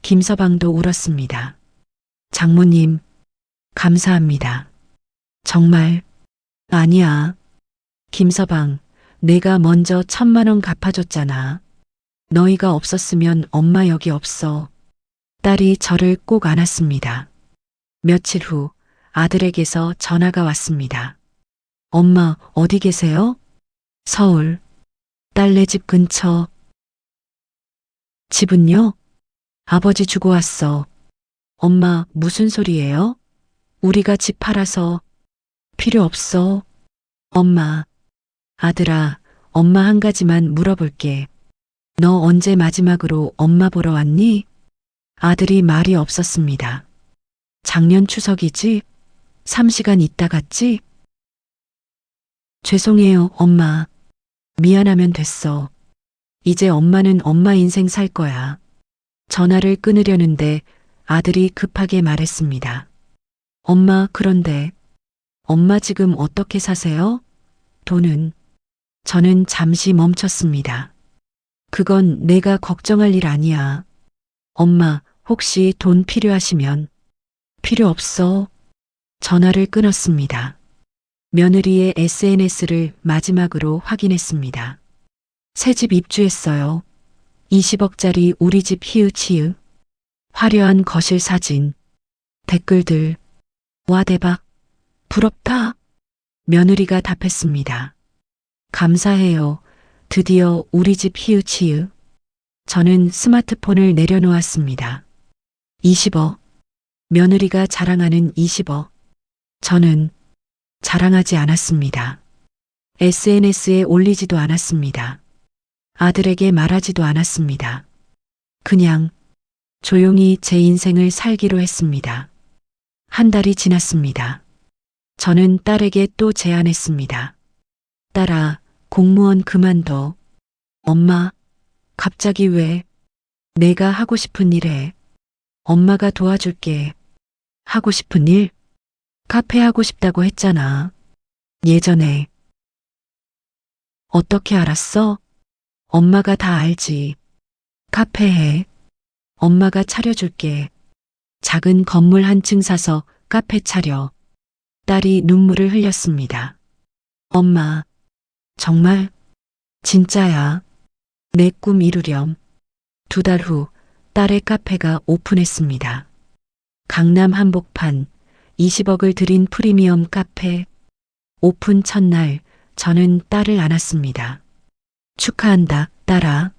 C: 김서방도 울었습니다. 장모님, 감사합니다. 정말, 아니야. 김서방, 내가 먼저 1,000만 원 갚아줬잖아. 너희가 없었으면 엄마 여기 없어. 딸이 저를 꼭 안았습니다. 며칠 후 아들에게서 전화가 왔습니다. 엄마, 어디 계세요? 서울. 딸네 집 근처. 집은요? 아버지 주고 왔어. 엄마, 무슨 소리예요? 우리가 집 팔아서. 필요 없어. 엄마. 아들아, 엄마 한 가지만 물어볼게. 너 언제 마지막으로 엄마 보러 왔니? 아들이 말이 없었습니다. 작년 추석이지? 3시간 있다 갔지? 죄송해요, 엄마. 미안하면 됐어. 이제 엄마는 엄마 인생 살 거야. 전화를 끊으려는데 아들이 급하게 말했습니다. 엄마, 그런데 엄마 지금 어떻게 사세요? 돈은? 저는 잠시 멈췄습니다. 그건 내가 걱정할 일 아니야. 엄마, 혹시 돈 필요하시면. 필요 없어. 전화를 끊었습니다. 며느리의 SNS를 마지막으로 확인했습니다. 새집 입주했어요. 20억짜리 우리 집 히읗히읗. 화려한 거실 사진. 댓글들. 와, 대박. 부럽다. 며느리가 답했습니다. 감사해요. 드디어 우리 집 히읗히읗. 저는 스마트폰을 내려놓았습니다. 20억. 며느리가 자랑하는 20억. 저는 자랑하지 않았습니다. SNS에 올리지도 않았습니다. 아들에게 말하지도 않았습니다. 그냥 조용히 제 인생을 살기로 했습니다. 한 달이 지났습니다. 저는 딸에게 또 제안했습니다. 딸아, 공무원 그만둬. 엄마, 갑자기 왜? 내가 하고 싶은 일 해. 엄마가 도와줄게. 하고 싶은 일? 카페 하고 싶다고 했잖아. 예전에. 어떻게 알았어? 엄마가 다 알지. 카페 해. 엄마가 차려줄게. 작은 건물 한 층 사서 카페 차려. 딸이 눈물을 흘렸습니다. 엄마, 정말? 진짜야. 내 꿈 이루렴. 2달 후 딸의 카페가 오픈했습니다. 강남 한복판 20억을 들인 프리미엄 카페. 오픈 첫날 저는 딸을 안았습니다. 축하한다, 딸아.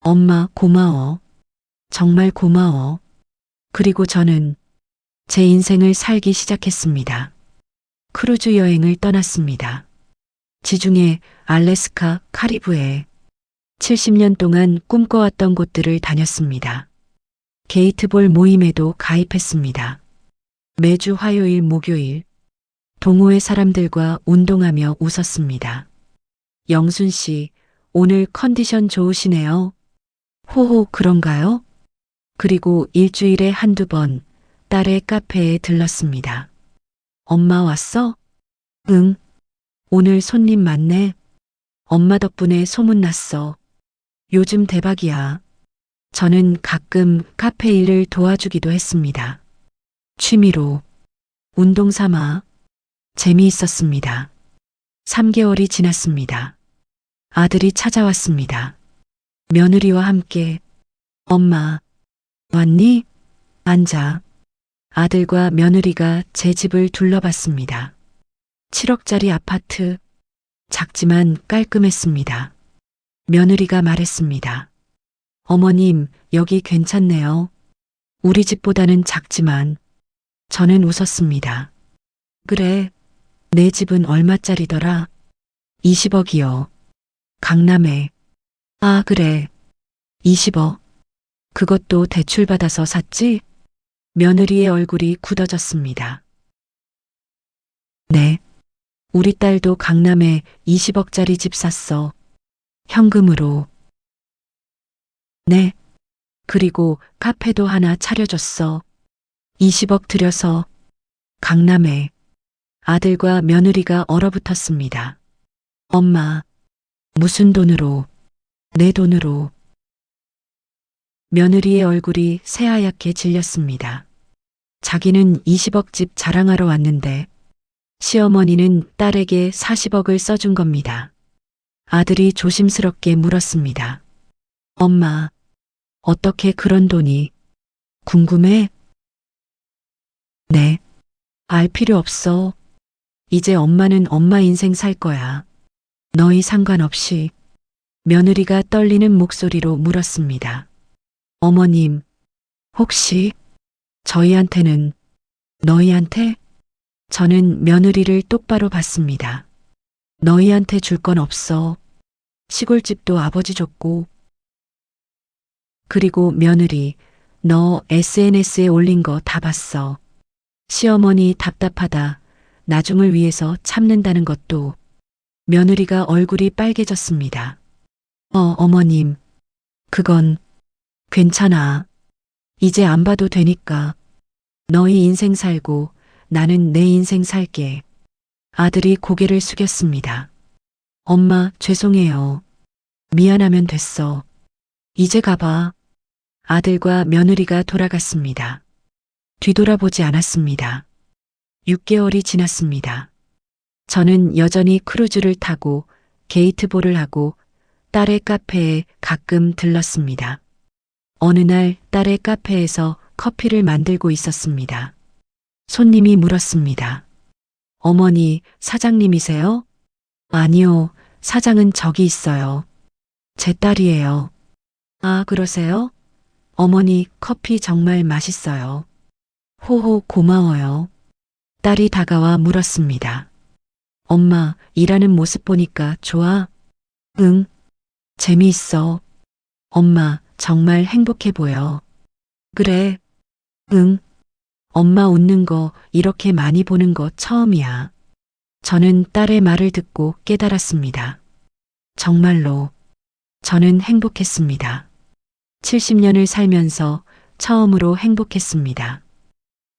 C: 엄마, 고마워. 정말 고마워. 그리고 저는 제 인생을 살기 시작했습니다. 크루즈 여행을 떠났습니다. 지중해, 알래스카, 카리브해. 70년 동안 꿈꿔왔던 곳들을 다녔습니다. 게이트볼 모임에도 가입했습니다. 매주 화요일, 목요일 동호회 사람들과 운동하며 웃었습니다. 영순 씨, 오늘 컨디션 좋으시네요. 호호, 그런가요? 그리고 일주일에 한두 번 딸의 카페에 들렀습니다. 엄마 왔어? 응. 오늘 손님 많네. 엄마 덕분에 소문났어. 요즘 대박이야. 저는 가끔 카페 일을 도와주기도 했습니다. 취미로, 운동 삼아. 재미있었습니다. 3개월이 지났습니다. 아들이 찾아왔습니다. 며느리와 함께. 엄마, 왔니? 앉아. 아들과 며느리가 제 집을 둘러봤습니다. 7억짜리 아파트. 작지만 깔끔했습니다. 며느리가 말했습니다. 어머님, 여기 괜찮네요. 우리 집보다는 작지만. 저는 웃었습니다. 그래, 내 집은 얼마짜리더라? 20억이요. 강남에. 아, 그래. 20억. 그것도 대출받아서 샀지? 며느리의 얼굴이 굳어졌습니다. 네. 우리 딸도 강남에 20억짜리 집 샀어. 현금으로. 네. 그리고 카페도 하나 차려줬어. 20억 들여서. 강남에. 아들과 며느리가 얼어붙었습니다. 엄마, 무슨 돈으로? 내 돈으로. 며느리의 얼굴이 새하얗게 질렸습니다. 자기는 20억 집 자랑하러 왔는데 시어머니는 딸에게 40억을 써준 겁니다. 아들이 조심스럽게 물었습니다. 엄마, 어떻게 그런 돈이? 궁금해? 네. 알 필요 없어. 이제 엄마는 엄마 인생 살 거야. 너희 상관없이. 며느리가 떨리는 목소리로 물었습니다. 어머님, 혹시 저희한테는, 너희한테? 저는 며느리를 똑바로 봤습니다. 너희한테 줄 건 없어. 시골집도 아버지 줬고. 그리고 며느리, 너 SNS에 올린 거 다 봤어. 시어머니 답답하다. 나중을 위해서 참는다는 것도. 며느리가 얼굴이 빨개졌습니다. 어머님, 그건 괜찮아. 이제 안 봐도 되니까. 너희 인생 살고 나는 내 인생 살게. 아들이 고개를 숙였습니다. 엄마, 죄송해요. 미안하면 됐어. 이제 가봐. 아들과 며느리가 돌아갔습니다. 뒤돌아보지 않았습니다. 6개월이 지났습니다. 저는 여전히 크루즈를 타고 게이트볼을 하고 딸의 카페에 가끔 들렀습니다. 어느 날 딸의 카페에서 커피를 만들고 있었습니다. 손님이 물었습니다. 어머니, 사장님이세요? 아니요, 사장은 저기 있어요. 제 딸이에요. 아, 그러세요? 어머니, 커피 정말 맛있어요. 호호, 고마워요. 딸이 다가와 물었습니다. 엄마, 일하는 모습 보니까 좋아? 응. 재미있어. 엄마, 정말 행복해 보여. 그래. 응. 엄마 웃는 거 이렇게 많이 보는 거 처음이야. 저는 딸의 말을 듣고 깨달았습니다. 정말로 저는 행복했습니다. 70년을 살면서 처음으로 행복했습니다.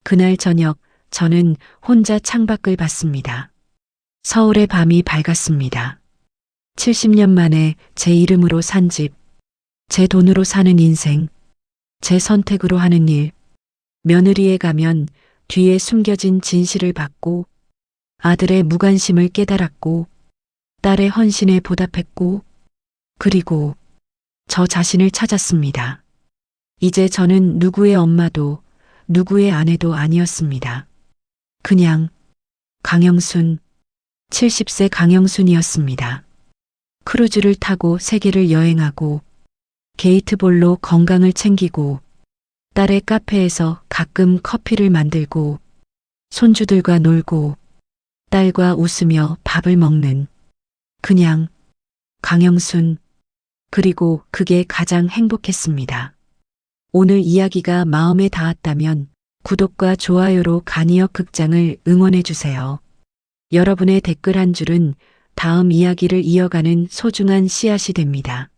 C: 그날 저녁 저는 혼자 창밖을 봤습니다. 서울의 밤이 밝았습니다. 70년 만에 제 이름으로 산 집, 제 돈으로 사는 인생, 제 선택으로 하는 일, 며느리에 가면 뒤에 숨겨진 진실을 받고 아들의 무관심을 깨달았고 딸의 헌신에 보답했고 그리고 저 자신을 찾았습니다. 이제 저는 누구의 엄마도 누구의 아내도 아니었습니다. 그냥 강영순, 70세 강영순이었습니다. 크루즈를 타고 세계를 여행하고 게이트볼로 건강을 챙기고 딸의 카페에서 가끔 커피를 만들고 손주들과 놀고 딸과 웃으며 밥을 먹는 그냥 강영순. 그리고 그게 가장 행복했습니다. 오늘 이야기가 마음에 닿았다면 구독과 좋아요로 간이역 극장을 응원해 주세요. 여러분의 댓글 한 줄은 다음 이야기를 이어가는 소중한 씨앗이 됩니다.